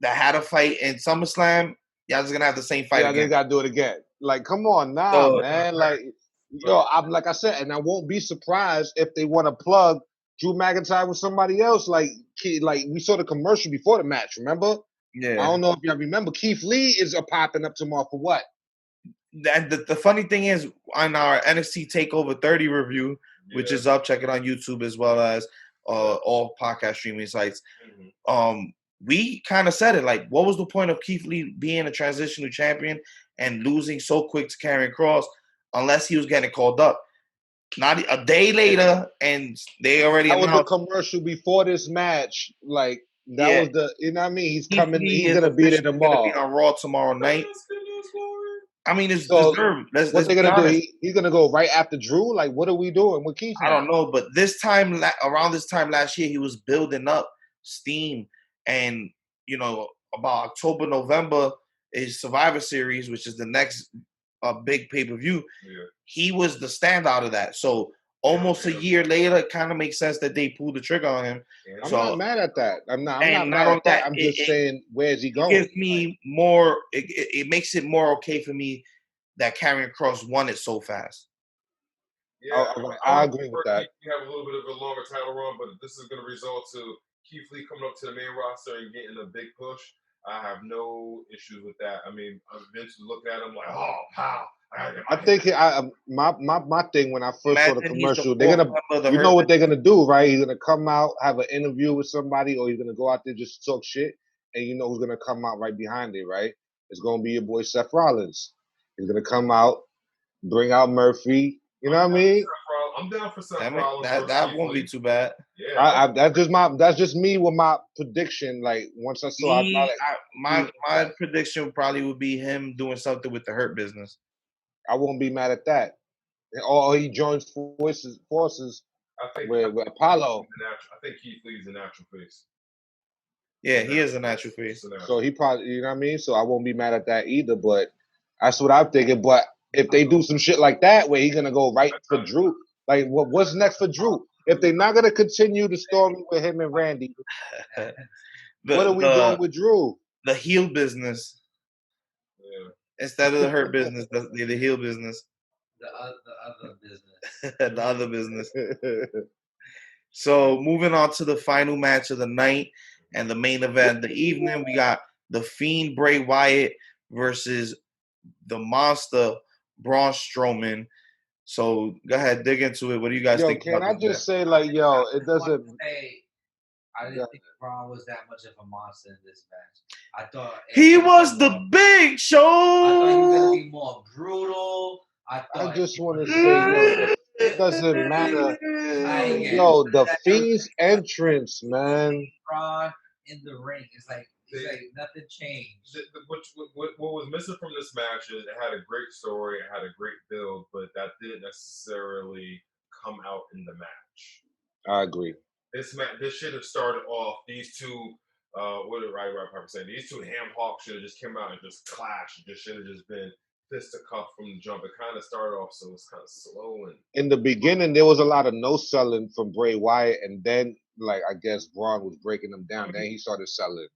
C: that had a fight in SummerSlam, y'all just gonna have the same fight
F: Yeah, they
C: again.
F: gotta do it again. Like, come on, nah,
C: So-
F: man. Like, I'm like I said, and I won't be surprised if they want to plug Drew McIntyre with somebody else. Like we saw the commercial before the match. Remember?
C: Yeah.
F: I don't know if y'all remember. Keith Lee is popping up tomorrow for what?
C: And the funny thing is, on our NXT Takeover 30 review, which is up, check it on YouTube as well as all podcast streaming sites.
D: Mm-hmm.
C: We kind of said it, like, what was the point of Keith Lee being a transitional champion and losing so quick to Karrion Kross unless he was getting called up. Not a day later, and they already
F: That was the
C: announced.
F: commercial before this match. Like that
C: Yeah.
F: was the, you know what I mean? He's
C: Keith
F: coming.
C: Lee
F: He's
C: is
F: gonna be there
C: officially gonna be
F: tomorrow.
C: on Raw tomorrow night. I mean, it's
F: So
C: deserved.
F: what
C: Let's
F: they
C: be
F: gonna do?
C: honest.
F: He's gonna go right after Drew. Like what are we doing with Keith
C: I
F: now?
C: don't know, but this time, around this time last year, he was building up steam, and about October, November is Survivor Series, which is the next big pay per view.
D: Yeah.
C: He was the standout of that. So almost a year later, it kind of makes sense that they pulled the trigger on him.
F: I'm
C: So
F: not mad at that. I'm not
C: and
F: mad
C: not only
F: at that.
C: that,
F: I'm just saying, where's he
C: it
F: going?
C: gives me more. It makes it more okay for me that Karrion Kross won it so fast.
D: Yeah,
F: I agree with that.
D: You have a little bit of a longer title run, but this is going to result to Keith Lee coming up to the main roster and getting a big push. I have no issues with that. I mean, Vince was looking at him like, oh, how?
F: I think my thing when I first saw the
C: Imagine he's the
F: commercial, they're gonna,
C: fourth member of the
F: you know
C: Hurt
F: what they're gonna do, right? He's gonna come out, have an interview with somebody, or he's gonna go out there just talk shit, and you know who's gonna come out right behind it, right? It's gonna be your boy Seth Rollins. He's gonna come out, bring out Murphy. You know what I mean?
D: I'm down for Seth
C: That
D: Rollins.
C: that won't be too bad.
D: Yeah,
F: That's just me with my prediction. Like once I saw,
C: My prediction probably would be him doing something with the Hurt Business.
F: I won't be mad at that. Or he joins forces with Apollo.
D: I think Keith Lee's a natural face.
C: Yeah, he is a natural face.
F: So he probably, you know what I mean? So I won't be mad at that either, but that's what I'm thinking. But if they do some shit like that where he's gonna go right for Drew, like what's next for Drew? If they're not gonna continue the story with him and Randy, what are we doing with Drew?
C: The heel business.
D: Yeah.
C: Instead of the Hurt Business, the heel business.
E: The other business.
C: The other business. So moving on to the final match of the night and the main event of the evening, we got the Fiend Bray Wyatt versus the Monster Braun Strowman. So go ahead, dig into it. What do you guys think?
F: Can I just say, like, it doesn't.
E: I didn't think Braun was that much of a monster in this match. I thought
C: he was the Big Show.
E: I thought he was gonna be more brutal.
F: I just want to say, it doesn't matter. The Fiend's entrance, man.
E: Braun in the ring, it's like nothing changed.
D: What was missing from this match is it had a great story, it had a great build, but that didn't necessarily come out in the match.
F: I agree.
D: This should have started off these two. What did Roddy Piper say? These two ham hawks should have just came out and just clashed. It just should have just been fist to cuff from the jump. It kind of started off, so it's kind of slow. And
F: in the beginning, there was a lot of no selling from Bray Wyatt, and then, like, I guess Braun was breaking them down. Then he started selling.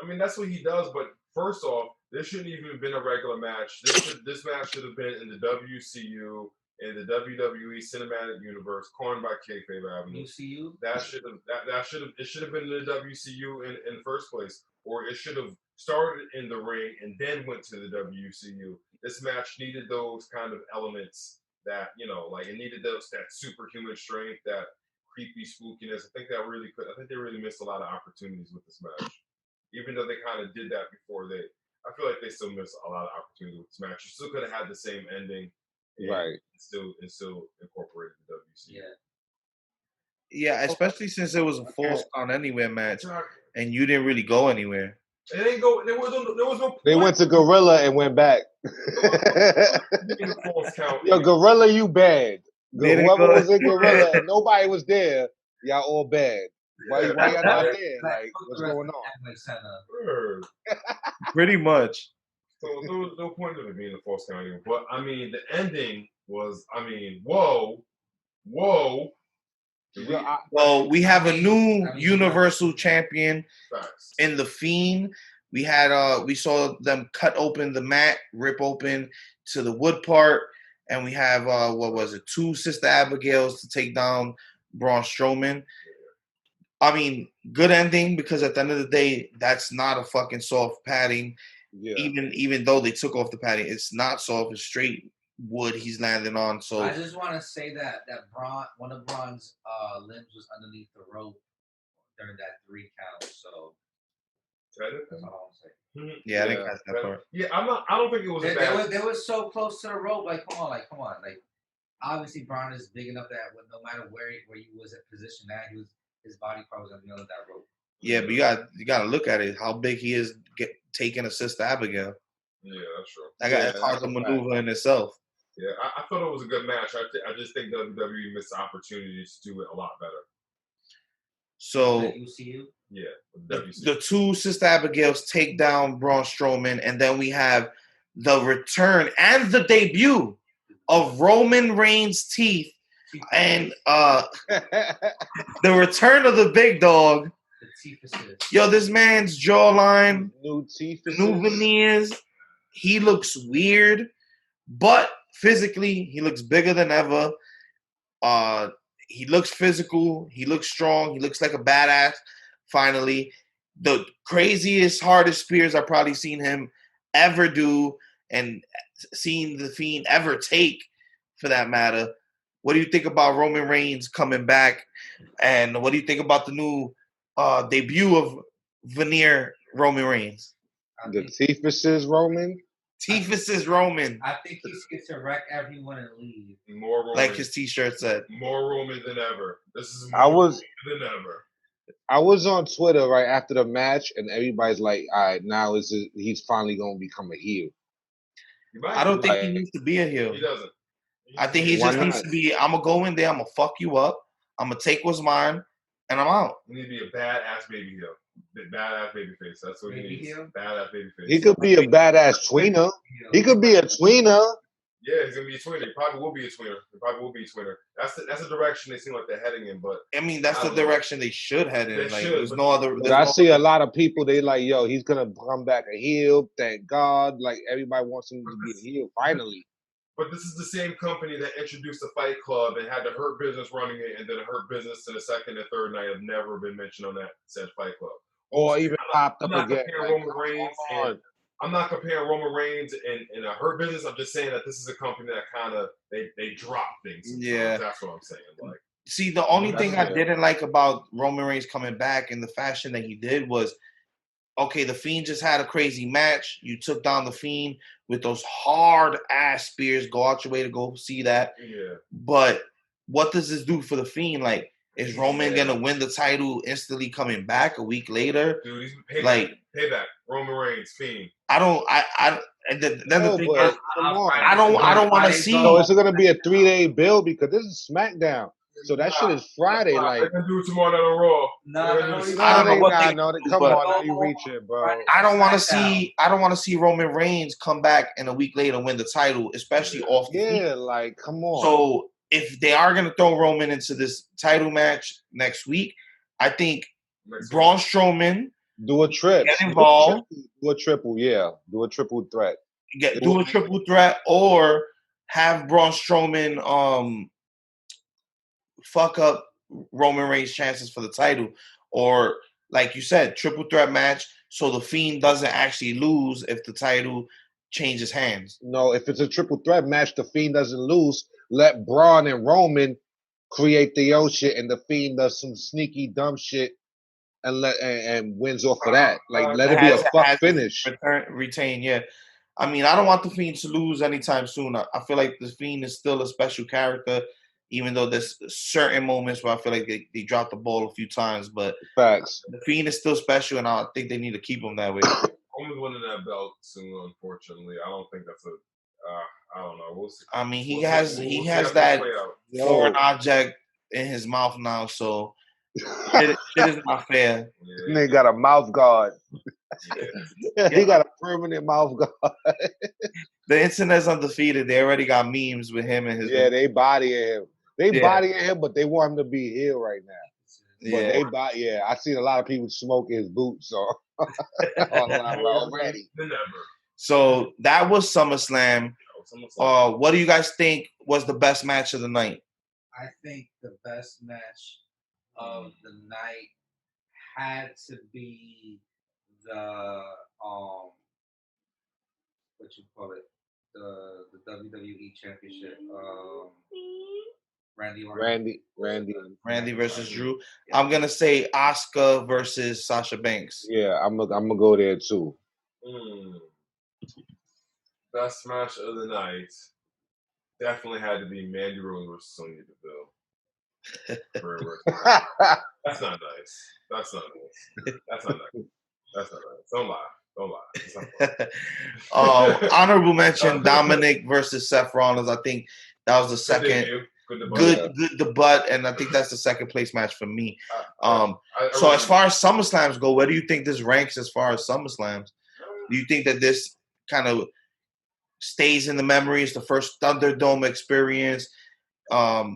D: I mean, that's what he does. But first off, this shouldn't even have been a regular match. This match should have been in the WCU, in the WWE Cinematic Universe, coined by Kayfabe Avenue.
E: UCU.
D: It should have been in the WCU in the first place, or it should have started in the ring and then went to the WCU. This match needed those kind of elements that, like it needed that superhuman strength, that creepy spookiness. I think they really missed a lot of opportunities with this match. Even though they kind of did that before, I feel like they still missed a lot of opportunities with this match. You still could have had the same ending,
F: right?
D: And still incorporated the WCU.
C: Yeah, especially since it was a false count anywhere match, and you didn't really go anywhere.
D: It didn't go. There was no point.
F: They went to Gorilla and went back. Yo, Gorilla, you bad. Whoever was in Gorilla and nobody was there, y'all all bad. Why y'all not there? Like, what's going on?
C: Pretty much.
D: So there was no point of it being a false count anymore. But I mean, the ending was, whoa.
C: Well, we have a new Universal Champion in the Fiend. We saw them cut open the mat, rip open to the wood part, and we have 2 Sister Abigails to take down Braun Strowman. I mean, good ending, because at the end of the day, that's not a fucking soft padding. Yeah. Even though they took off the padding, it's not soft. It's straight wood he's landing on. So
E: I just want to say that Braun, one of Braun's limbs was underneath the rope during that 3 count. So That's all I'm saying.
C: Yeah, I didn't
F: Yeah.
C: catch that part.
D: Yeah, I don't think it was a bad.
E: They were so close to the rope. Like, come on. Like, obviously, Braun is big enough that no matter where he was at position at, his body part was on the end of that rope.
C: Yeah, but you got to look at it. How big he is taking a Sister Abigail.
D: Yeah, that's true.
C: It's hard to maneuver in itself.
D: Yeah, I thought it was a good match. I just think WWE missed opportunities to do it a lot better.
C: So
E: UCU?
D: Yeah,
C: the two Sister Abigails take down Braun Strowman, and then we have the return and the debut of Roman Reigns' teeth, and the return of the big dog. Yo, this man's jawline,
F: new teeth,
C: new veneers. He looks weird, but physically he looks bigger than ever. He looks physical. He looks strong. He looks like a badass. Finally, the craziest, hardest spears I've probably seen him ever do, and seen the Fiend ever take, for that matter. What do you think about Roman Reigns coming back? And what do you think about the new debut of veneer Roman Reigns?
F: The Teefuses Roman?
C: Teefuses Roman.
E: I think he's going to wreck everyone and leave.
D: More Roman.
C: Like his t-shirt said.
D: More Roman than ever. This is more Roman than ever.
F: I was on Twitter right after the match, and everybody's like, all right, now he's finally going to become a heel.
C: I don't think he needs to be a heel.
D: He doesn't.
C: I think he just needs to be, I'm going to go in there, I'm going to fuck you up, I'm going to take what's mine, and I'm out.
D: He needs to be a badass baby heel. Badass baby face. That's what he needs. Badass baby face.
F: He could be a badass tweener. He could be a tweener.
D: Yeah, he's gonna be a tweener. He probably will be a tweener. That's the direction they seem like they're heading in. But
C: I mean, that's the direction they should head in. Like, there's no other.
F: I see a lot of people. They like, yo, he's gonna come back a heel. Thank God. Like everybody wants him to be a heel finally.
D: But this is the same company that introduced the Fight Club and had the Hurt Business running it, and then the Hurt Business to the second and third night have never been mentioned on that said Fight Club.
F: Or even popped up again.
D: I'm not comparing Roman Reigns and a Hurt Business. I'm just saying that this is a company that kind of they drop things.
C: Yeah,
D: that's what I'm saying. Like,
C: see, the only thing I didn't like about Roman Reigns coming back in the fashion that he did was, okay, the Fiend just had a crazy match. You took down the Fiend with those hard ass spears. Go out your way to go see that.
D: Yeah.
C: But what does this do for the Fiend? Like, is Roman gonna win the title instantly coming back a week later?
D: Dude, he's payback. Roman Reigns, Fiend.
C: I don't want to see.
F: So it's gonna be a 3-day build because this is SmackDown. So that shit is Friday. Like,
D: they're gonna do it tomorrow night on Raw.
F: Come on, now you reach it, bro.
C: I don't want to see Roman Reigns come back and a week later win the title, especially off the feet.
F: Like, come on.
C: So if they are gonna throw Roman into this title match next week, I think Braun Strowman
F: do a trip.
C: Get involved.
F: Do a triple, yeah. Do a triple threat.
C: Do a triple threat, or have Braun Strowman fuck up Roman Reigns' chances for the title, or like you said, triple threat match, so the Fiend doesn't actually lose if the title changes hands.
F: No, if it's a triple threat match, the Fiend doesn't lose. Let Braun and Roman create the own shit, and the Fiend does some sneaky dumb shit and wins off of that. Like, let it be a fuck finish.
C: Retain, yeah. I mean, I don't want the Fiend to lose anytime soon. I feel like the Fiend is still a special character, even though there's certain moments where I feel like they dropped the ball a few times. But
F: facts,
C: the Fiend is still special, and I think they need to keep him that way.
D: Roman's winning that belt soon, unfortunately. I don't think that's I don't know. We'll see.
C: I mean, he has that foreign object in his mouth now, so shit is not fair.
F: Yeah. Nigga got a mouth guard. Yeah. He got a permanent mouth guard.
C: The internet's undefeated. They already got memes with him and his.
F: Yeah, they bodying him. Bodying him, but they want him to be heel right now.
C: Yeah.
F: But I seen a lot of people smoking his boots already.
C: So that was SummerSlam. What do you guys think was the best match of the night?
E: I think the best match of the night had to be the what you call it, the WWE Championship, Randy Orton.
F: Randy.
C: versus Drew. I'm gonna say Asuka versus Sasha Banks.
F: Yeah, I'm gonna go there too.
D: Best match of the night definitely had to be Mandy Rose versus Sonya Deville. That's not nice. That's not nice. That's not nice. That's not nice. Don't lie. Don't lie. It's not fun.
C: Honorable mention: Dominic versus Seth Rollins. I think that was the
D: Good
C: second.
D: debut.
C: Good debut, and I think that's the second place match for me.
D: I
C: So
D: really-
C: as far as SummerSlams go, where do you think this ranks as far as SummerSlams? Do you think that this kind of stays in the memory? It's the first Thunderdome experience. A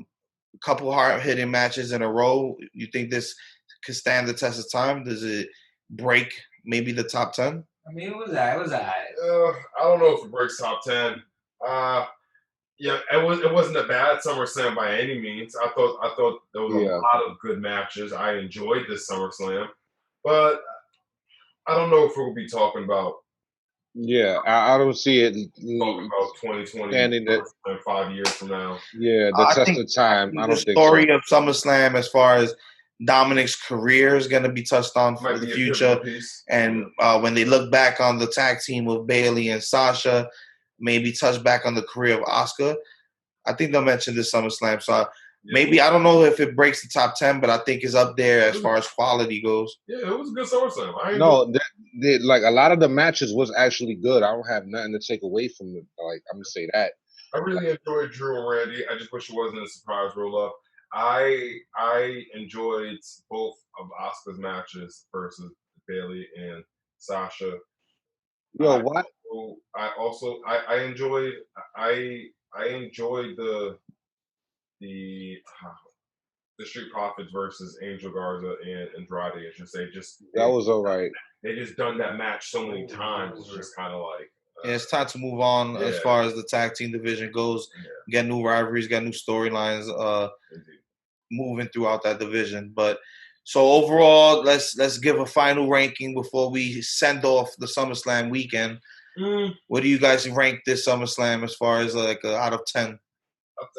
C: couple hard-hitting matches in a row. You think this could stand the test of time? Does it break maybe the top 10?
E: I mean, it was that.
D: I don't know if it breaks top 10. Yeah, it wasn't a bad SummerSlam by any means. I thought there was a lot of good matches. I enjoyed this SummerSlam, but I don't know if we'll be talking about.
F: Yeah, I don't see it.
D: Talking about 2020
F: standing that-
D: SummerSlam 5 years from now.
F: Yeah, the test of time. I don't think so.
C: The story of SummerSlam, as far as Dominic's career, is going to be touched on for
D: Might
C: the
D: be a
C: future.
D: pivotal piece.
C: And when they look back on the tag team of Bayley and Sasha, maybe touch back on the career of Asuka. I think they'll mention this SummerSlam. So maybe, I don't know if it breaks the top 10, but I think it's up there as far as quality goes.
D: Yeah, it was a good SummerSlam.
F: Like a lot of the matches was actually good. I don't have nothing to take away from it. Like, I'm gonna say that.
D: I really enjoyed Drew and Randy. I just wish it wasn't a surprise roll up. I enjoyed both of Asuka's matches versus Bayley and Sasha.
F: Yo, what?
D: I enjoyed the Street Profits versus Angel Garza and Andrade. I should say,
F: That was all right.
D: They just done that match so many times. It's just kind of like.
C: And it's time to move on as far as the tag team division goes. Get new rivalries, get new storylines moving throughout that division. But so overall, let's give a final ranking before we send off the SummerSlam weekend. What do you guys rank this SummerSlam as far as like out of 10?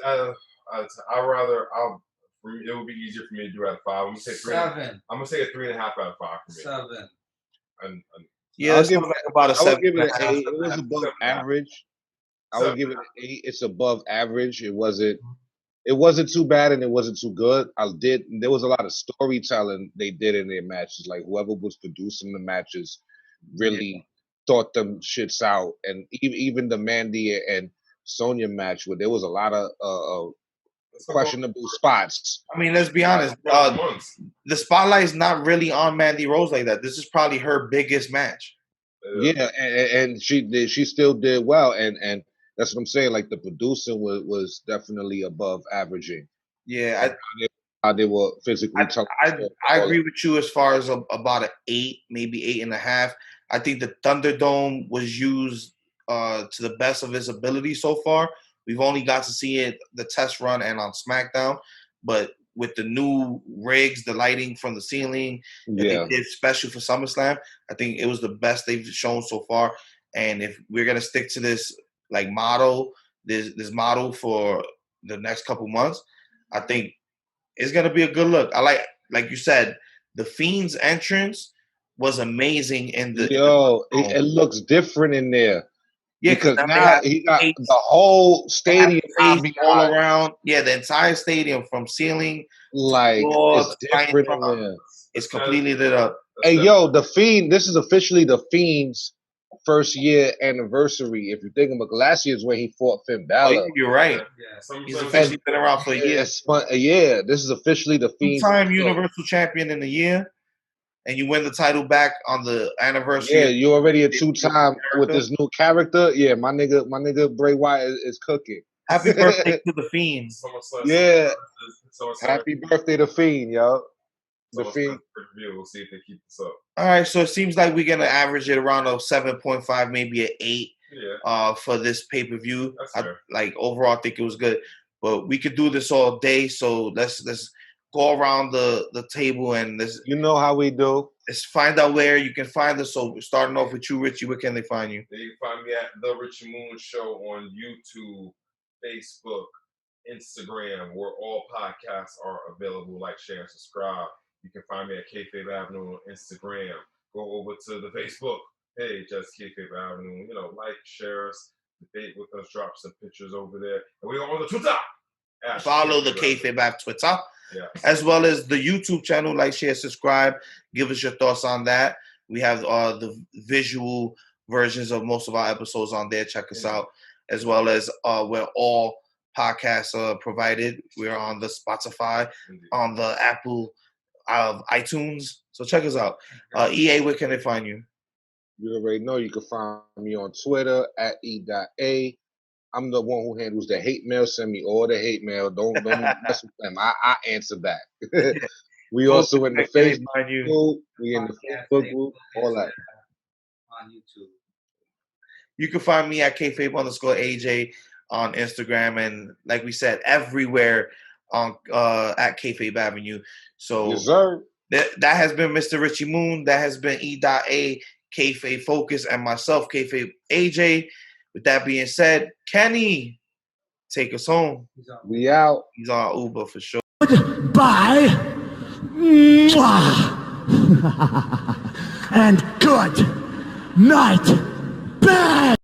D: It would be easier for me to do out of 5. I'm gonna say 3.
E: 7.
D: I'm gonna say a 3.5 out of 5 for me.
E: 7.
C: Yeah, it's like about a 7.
F: I would give it an 8. It was above average. I would give it an 8. It's above average. It wasn't too bad and it wasn't too good. There was a lot of storytelling they did in their matches. Like whoever was producing the matches really thought them shits out. And even the Mandy and Sonya match, where there was a lot of questionable spots.
C: I mean, let's be honest. The spotlight is not really on Mandy Rose like that. This is probably her biggest match.
F: Yeah, and she still did well, and that's what I'm saying. Like the producing was definitely above averaging.
C: Yeah,
F: how they were physically.
C: I agree with you as far as about an 8, maybe 8.5. I think the Thunderdome was used to the best of its ability so far. We've only got to see it the test run and on SmackDown, but with the new rigs, the lighting from the ceiling, they did special for SummerSlam. I think it was the best they've shown so far. And if we're gonna stick to this like model, this model for the next couple months, I think it's gonna be a good look. I like you said, the Fiend's entrance was amazing in the.
F: It looks different in there.
C: Yeah,
F: because now he got the whole stadium
C: all around. Yeah, the entire stadium from ceiling
F: like
C: floor,
F: it's different in there.
C: It's completely lit up.
F: Hey, yo, the Fiend. This is officially the Fiend's first year anniversary. If you think about last year is when he fought Finn Balor.
C: Oh, you're right. He's officially been around for a year.
F: Yeah, this is officially the Fiend's
C: two-time Universal Champion in a year. And you win the title back on the anniversary.
F: Yeah, you're already a 2-time with this new character. Yeah, my nigga Bray Wyatt is cooking.
C: Happy birthday to the Fiend.
F: Yeah. Happy birthday to Fiend, yo. The Fiend.
D: We'll see if they keep this up.
C: All right, so it seems like we're gonna average it around a 7.5, maybe an 8.
D: Yeah.
C: For this pay-per-view.
D: That's
C: Overall, I think it was good. But we could do this all day, so let's go around the table and let's.
F: You know how we do.
C: Let's find out where you can find us. So starting off with you, Richie, where can they find you?
D: They can find me at The Richie Moon Show on YouTube, Facebook, Instagram, where all podcasts are available. Like, share, and subscribe. You can find me at Kayfabe Avenue on Instagram. Go over to the Facebook page, just Kayfabe Avenue. Like, share us, debate with us, drop some pictures over there. And we're on the Twitter.
C: Follow the Kayfabe Avenue Twitter.
D: Yes.
C: As well as the YouTube channel. Like, share, subscribe. Give us your thoughts on that. We have the visual versions of most of our episodes on there. Check us out. As well as where all podcasts are provided. We're on the Spotify, on the Apple iTunes. So check us out. EA, where can they find you?
F: You already know. You can find me on Twitter at E.A. I'm the one who handles the hate mail. Send me all the hate mail. Don't mess with them. I answer back. We also in the Facebook group. We in the Facebook group. All that.
E: On YouTube.
C: You can find me at Kayfabe_AJ on Instagram, and like we said, everywhere on at Kayfabe Avenue. So
F: yes, sir.
C: That has been Mr. Richie Moon. That has been E.A, Kayfabe Focus, and myself, Kayfabe AJ. With that being said, Kenny, take us home.
F: We out.
C: He's on Uber for sure.
G: Goodbye. And good night. Bang!